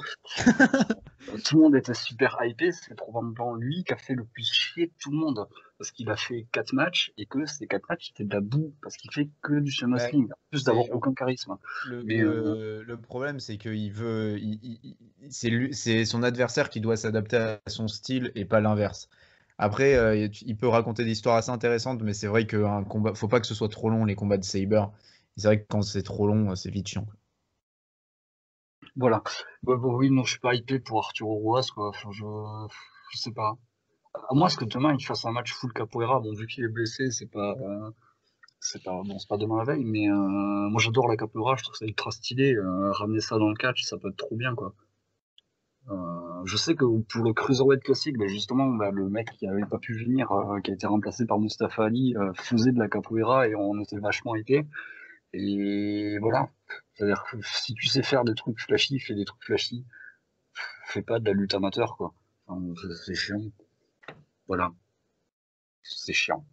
Tout le monde était super hypé, c'est probablement lui qui a fait le plus chier tout le monde. Parce qu'il a fait 4 matchs et que ces 4 matchs c'était de la boue. Parce qu'il fait que du chain Bah, wrestling, en plus d'avoir c'est aucun charisme. le, Mais le, le problème, c'est qu'il veut, c'est son adversaire qui doit s'adapter à son style et pas l'inverse. Après, il peut raconter des histoires assez intéressantes, mais c'est vrai qu'un combat, faut pas que ce soit trop long les combats de Saber. C'est vrai que quand c'est trop long, c'est vite chiant. voilà. Oui, non, je suis pas hypé pour Arturo Ruas, quoi. Enfin, je sais pas. À moins que demain il fasse un match full capoeira, bon, vu qu'il est blessé, c'est pas demain la veille, mais moi j'adore la capoeira, je trouve ça ultra stylé. Ramener ça dans le catch, ça peut être trop bien, quoi. Je sais que pour le Cruiserweight Classic, bah, justement, bah, le mec qui avait pas pu venir, qui a été remplacé par Mustafa Ali, faisait de la capoeira et on était vachement hypé. Et voilà. C'est-à-dire que si tu sais faire des trucs flashy, fais des trucs flashy. Fais pas de la lutte amateur, quoi. Enfin, c'est chiant. Voilà. C'est chiant.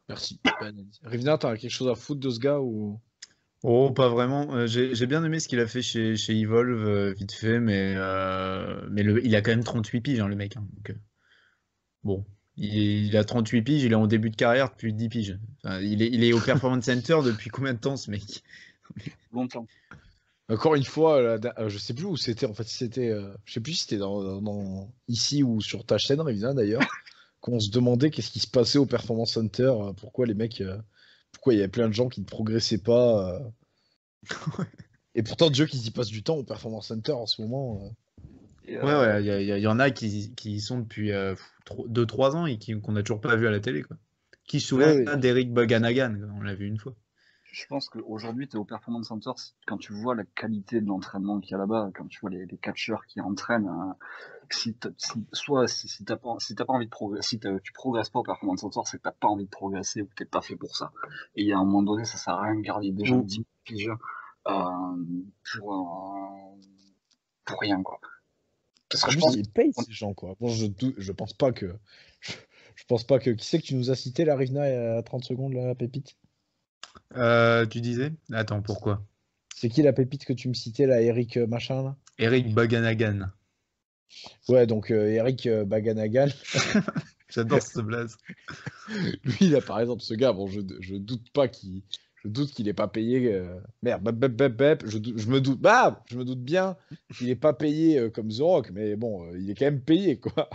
Merci. Rivna, t'as quelque chose à foutre de ce gars ou. Oh, pas vraiment. J'ai bien aimé ce qu'il a fait chez Evolve, vite fait, mais il a quand même 38 piges, hein, le mec. Hein, donc, bon, il a 38 piges, il est en début de carrière depuis 10 piges. Enfin, il est au Performance Center depuis combien de temps, ce mec? Longtemps. Encore une fois, je sais plus où c'était. En fait, je sais plus si c'était ici ou sur ta chaîne, Rivna d'ailleurs, qu'on se demandait qu'est-ce qui se passait au Performance Center, pourquoi les mecs, pourquoi il y avait plein de gens qui ne progressaient pas. Et pourtant, Dieu qu'ils y passent du temps au Performance Center en ce moment. Et, Ouais, il y en a qui y sont depuis 2-3 ans et qu'on n'a toujours pas vu à la télé, quoi. Qui se souvient Ouais, d'Eric Boganagan? On l'a vu une fois. Je pense qu'aujourd'hui, tu es au Performance Center, quand tu vois la qualité de l'entraînement qu'il y a là-bas, quand tu vois les catcheurs qui entraînent, si t'as pas envie de progresser, tu progresses pas au Performance Center, c'est que t'as pas envie de progresser ou que t'es pas fait pour ça. Et il y a un moment donné, ça sert à rien de garder des gens de 10 piges pour rien, quoi. Parce que En je plus, pense ils payent ces gens, quoi. Bon, je pense pas que. Je pense pas que. Qui c'est que tu nous as cité, la Rivna, il y a 30 secondes, la pépite? Tu disais? Attends, pourquoi? C'est qui la pépite que tu me citais, là, Eric machin, là? Eric Baganagan. Ouais, donc Eric Baganagan. J'adore ce blaze. Lui, là, par exemple, ce gars, bon, je doute pas qu'il. Je doute qu'il ait pas payé. Merde, je me doute bien qu'il ait pas payé comme The Rock, mais bon, il est quand même payé, quoi.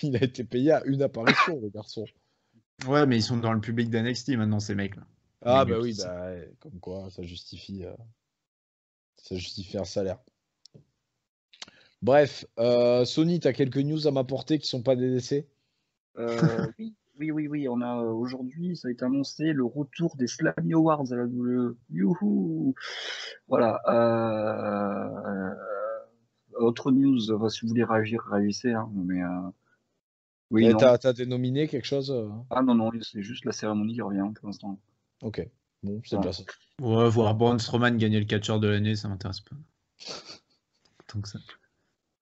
Il a été payé à une apparition, le garçon. Ouais, mais ils sont dans le public d'NXT maintenant, ces mecs-là. Ah, Mais bah oui, qui- bah, comme quoi, ça justifie un salaire. Bref, Sony, t'as quelques news à m'apporter qui sont pas des décès? oui. On a aujourd'hui, ça a été annoncé le retour des Slammy Awards à la WWE. Youhou! Voilà. Autre news, si vous voulez réagir, réagissez. Hein, mais oui, non. T'as dénominé quelque chose? Ah non, c'est juste la cérémonie qui revient pour l'instant. Ok, bon, c'est Ouais. déjà ça. Ouais, voir Braun Strowman gagner le catcheur de l'année, ça m'intéresse pas. Tant que ça.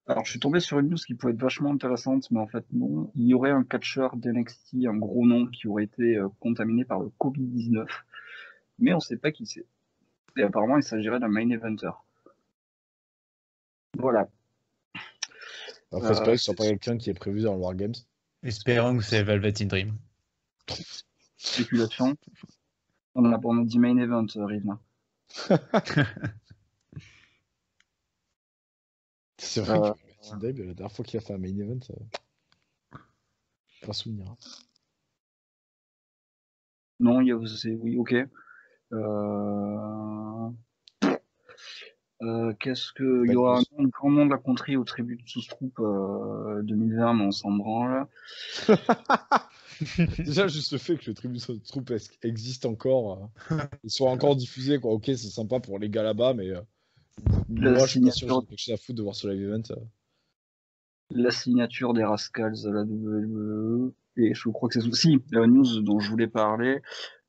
Alors, je suis tombé sur une news qui pouvait être vachement intéressante, mais en fait, non. Il y aurait un catcheur d'NXT, un gros nom, qui aurait été contaminé par le Covid-19, mais on ne sait pas qui c'est. Et apparemment, il s'agirait d'un main eventer. Voilà. Après, espérer que ce soit pas quelqu'un qui est prévu dans le Wargames. Espérons que c'est Velvet in Dream. Spéculation. On a dit main event, Rivna. C'est vrai que Velvet Dave, la dernière fois qu'il a fait un main event, pas souvenir. Hein. Non, oui, ok. Qu'est-ce que. Il y aura un grand nom de la country au tribut de Sous-Troupe 2020, mais on s'en branle. Déjà, juste le fait que le tribut de troupe existe encore, il soit encore diffusé, quoi. Ok, c'est sympa pour les gars là-bas, mais moi, je suis pas sûr que j'ai quelque chose à foutre de voir ce live event. La signature des Rascals à la WWE, et je crois que c'est aussi la news dont je voulais parler.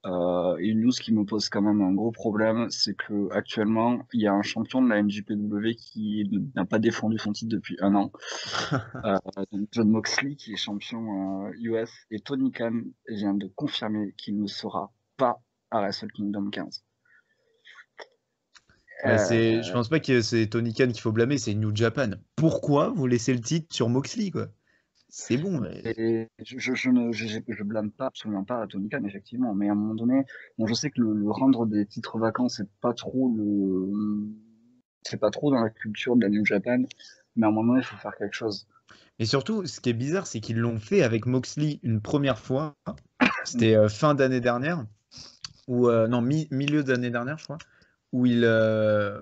Une news qui me pose quand même un gros problème, c'est que actuellement il y a un champion de la NJPW qui n'a pas défendu son titre depuis 1 an. John Moxley qui est champion US et Tony Khan vient de confirmer qu'il ne sera pas à Wrestle Kingdom 15. Je pense pas que c'est Tony Khan qu'il faut blâmer, c'est New Japan. Pourquoi vous laissez le titre sur Moxley, quoi? C'est bon. Et je blâme pas absolument pas Tony Khan, effectivement, mais à un moment donné, bon, je sais que le rendre des titres vacants, c'est pas trop dans la culture de la New Japan, mais à un moment donné, il faut faire quelque chose. Et surtout, ce qui est bizarre, c'est qu'ils l'ont fait avec Moxley une première fois. C'était fin d'année dernière, ou non, milieu d'année dernière, je crois, où il a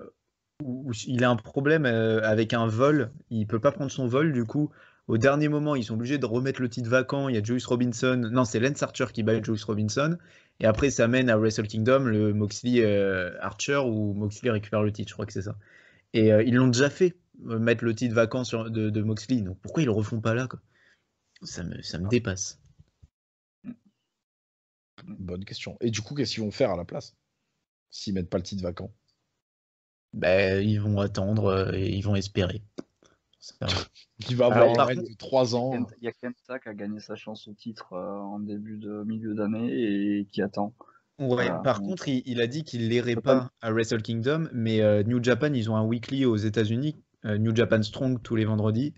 un problème avec un vol. Il peut pas prendre son vol, du coup. Au dernier moment, ils sont obligés de remettre le titre vacant. Il y a Joyce Robinson. Non, c'est Lance Archer qui bat Joyce Robinson. Et après, ça mène à Wrestle Kingdom, le Moxley Archer, où Moxley récupère le titre. Je crois que c'est ça. Et ils l'ont déjà fait, mettre le titre vacant de Moxley. Donc pourquoi ils le refont pas là, quoi? Ça me dépasse. Bonne question. Et du coup, qu'est-ce qu'ils vont faire à la place s'ils mettent pas le titre vacant? Ben, ils vont attendre et ils vont espérer. Il va avoir un règne de 3 ans. Il y a Kenta qui a gagné sa chance au titre en milieu d'année et qui attend. Ouais, par contre, il a dit qu'il n'irait pas à Wrestle Kingdom, mais New Japan, ils ont un weekly aux États-Unis, New Japan Strong tous les vendredis.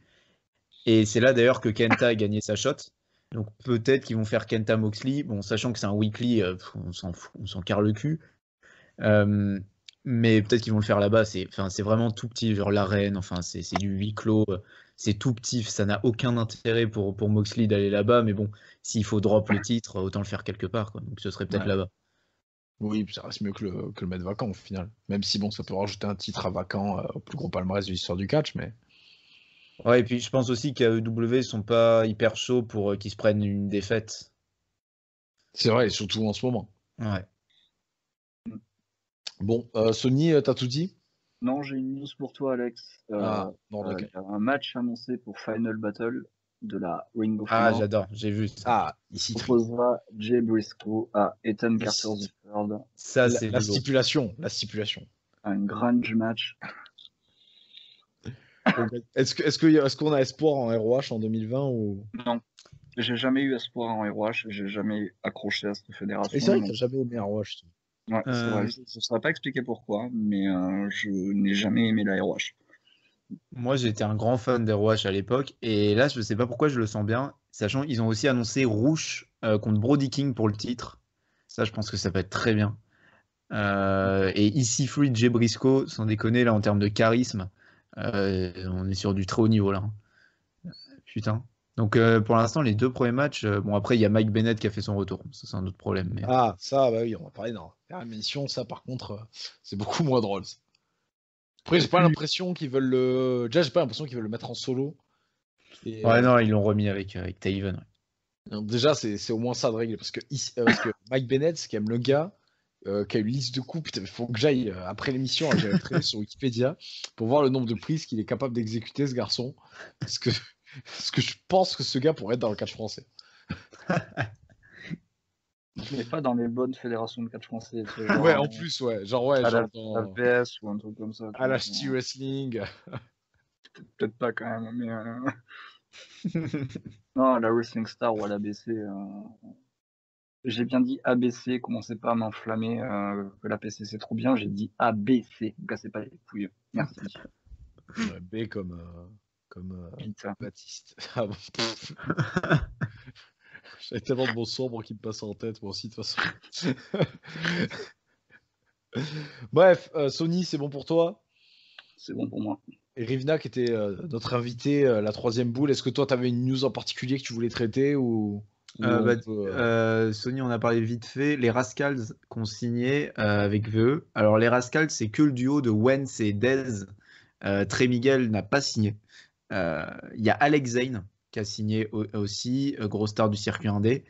Et c'est là d'ailleurs que Kenta a gagné sa shot. Donc peut-être qu'ils vont faire Kenta Moxley. Bon, sachant que c'est un weekly, on s'en fout, on s'en carre le cul. Mais peut-être qu'ils vont le faire là-bas. C'est vraiment tout petit, genre l'arène. Enfin, c'est du huis clos. C'est tout petit. Ça n'a aucun intérêt pour Moxley d'aller là-bas. Mais bon, s'il faut drop le titre, autant le faire quelque part, quoi. Donc ce serait peut-être là-bas. Oui, puis ça reste mieux que le mettre vacant au final. Même si bon, ça peut rajouter un titre à vacant au plus gros palmarès de l'histoire du catch, mais. Ouais, et puis je pense aussi qu'AEW sont pas hyper chauds pour qu'ils se prennent une défaite. C'est vrai, surtout en ce moment. Ouais. Bon, Sony, t'as tout dit? Non, j'ai une news pour toi, Alex. Bordel. Il y a un match annoncé pour Final Battle de la Ring of Ah, Honor. j'adore, j'ai vu ça. Ici. Opposera Jay Briscoe à Ethan Carter Ici. III. Ça, c'est La du lourd. stipulation. Un grunge match. Bon, est-ce qu'on a espoir en ROH en 2020 ou... Non, j'ai jamais eu espoir en ROH, j'ai jamais accroché à cette Et fédération. c'est vrai que donc- t'as jamais aimé ROH. toi. Ouais, c'est vrai. Je ne saurais pas expliquer pourquoi, mais je n'ai jamais aimé la ROH. Moi, j'étais un grand fan des ROH à l'époque, et là, je sais pas pourquoi je le sens bien, sachant qu'ils ont aussi annoncé Rouge contre Brody King pour le titre. Ça, je pense que ça peut être très bien. Et ici, Free Jay Briscoe, sans déconner, là, en termes de charisme, on est sur du très haut niveau, là. Putain. Donc, pour l'instant, les 2 premiers matchs, bon, après, il y a Mike Bennett qui a fait son retour. Ça, c'est un autre problème. Mais... Ça, bah oui, on va parler d'un émission, ça, par contre, c'est beaucoup moins drôle. Ça. Après, j'ai pas l'impression qu'ils veulent le... Déjà, j'ai pas l'impression qu'ils veulent le mettre en solo. Et, Ouais, non, ils l'ont remis avec Taven. Ouais. donc déjà, c'est au moins ça de règle. Parce que Mike Bennett, c'est quand même le gars qui a une liste de coups. Putain, il faut que j'aille, après l'émission, hein, j'allais traîner sur Wikipédia pour voir le nombre de prises qu'il est capable d'exécuter, ce garçon. Parce que je pense que ce gars pourrait être dans le catch français. Mais pas dans les bonnes fédérations de catch français. Genre, Ouais, en plus, ouais. Genre, ouais, à genre la dans... PS ou un truc comme ça. à la Ch'ti Wrestling. Peut-être pas quand même, mais. Non, à la Wrestling Star ou à l'ABC. J'ai bien dit ABC, commencez pas à m'enflammer que la PC c'est trop bien, j'ai dit ABC, ne cassez pas les couilles. Merci. B comme Pizza. Baptiste. Ah bon. J'avais tellement de mots sombres qui me passaient en tête, moi aussi, de toute façon. Bref, Sony, c'est bon pour toi. C'est bon pour moi. Et Rivna, qui était notre invité, la troisième boule, est-ce que toi, tu avais une news en particulier que tu voulais traiter ou Sony, on a parlé vite fait. Les Rascals qu'on signait avec VE. Alors, les Rascals, c'est que le duo de Wentz et Dez. Trey Miguel n'a pas signé. Il y a Alex Zane qui a signé aussi, gros star du circuit indé.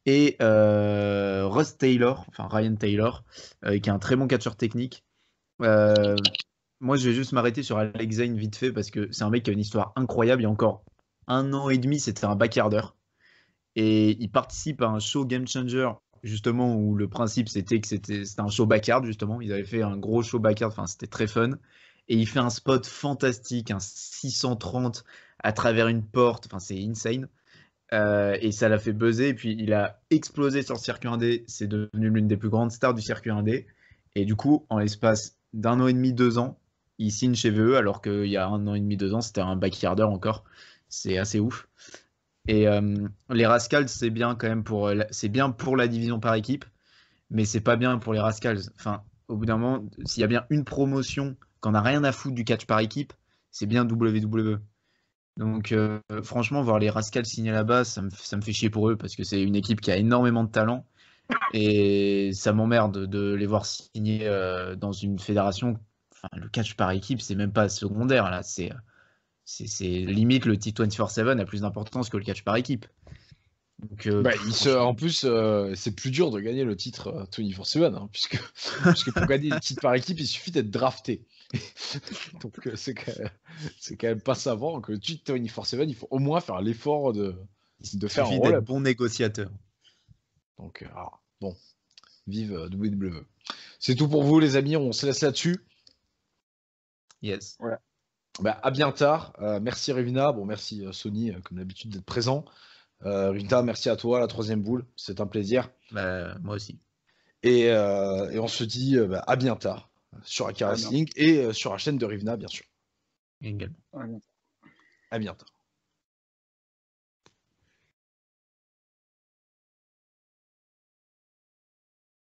Et Russ Taylor, enfin Ryan Taylor, qui est un très bon catcheur technique. Moi, je vais juste m'arrêter sur Alex Zane vite fait parce que c'est un mec qui a une histoire incroyable. Il y a encore 1 an et demi, c'était un backyarder. Et il participe à un show Game Changer, justement, où le principe c'était que c'était un show backyard, justement. Ils avaient fait un gros show backyard, enfin, c'était très fun. Et il fait un spot fantastique, un 630 à travers une porte, enfin, c'est insane. Et ça l'a fait buzzer. Et puis il a explosé sur le circuit indé. C'est devenu l'une des plus grandes stars du circuit indé. Et du coup, en l'espace d'1 an et demi, 2 ans, il signe chez VE, alors qu'il y a 1 an et demi, 2 ans, c'était un backyarder encore. C'est assez ouf. Et les Rascals, c'est bien quand même c'est bien pour la division par équipe, mais c'est pas bien pour les Rascals. Enfin, au bout d'un moment, s'il y a bien une promotion qu'on n'a rien à foutre du catch par équipe, c'est bien WWE. Donc franchement, voir les Rascals signer là-bas, ça me fait chier pour eux parce que c'est une équipe qui a énormément de talent et ça m'emmerde de les voir signer dans une fédération. Enfin, le catch par équipe, c'est même pas secondaire là, c'est limite le T24/7 a plus d'importance que le catch par équipe. Donc, en plus, c'est plus dur de gagner le titre 24/7, hein, puisque pour gagner le titre par équipe, il suffit d'être drafté. Donc c'est quand même pas savant que le titre 24/7, il faut au moins faire l'effort de faire un suffit roll-up. d'être bon négociateur. Donc bon, vive WWE. C'est tout pour vous les amis, on se laisse là-dessus. Yes. Ouais. À bien tard. Merci Revina, bon merci Sony comme d'habitude d'être présent. Rita, merci à toi, la troisième boule, c'est un plaisir. Moi aussi. Et on se dit à bien tard sur AK Wrestling et sur la chaîne de Rivna, bien sûr. Également. Ouais. À bientôt.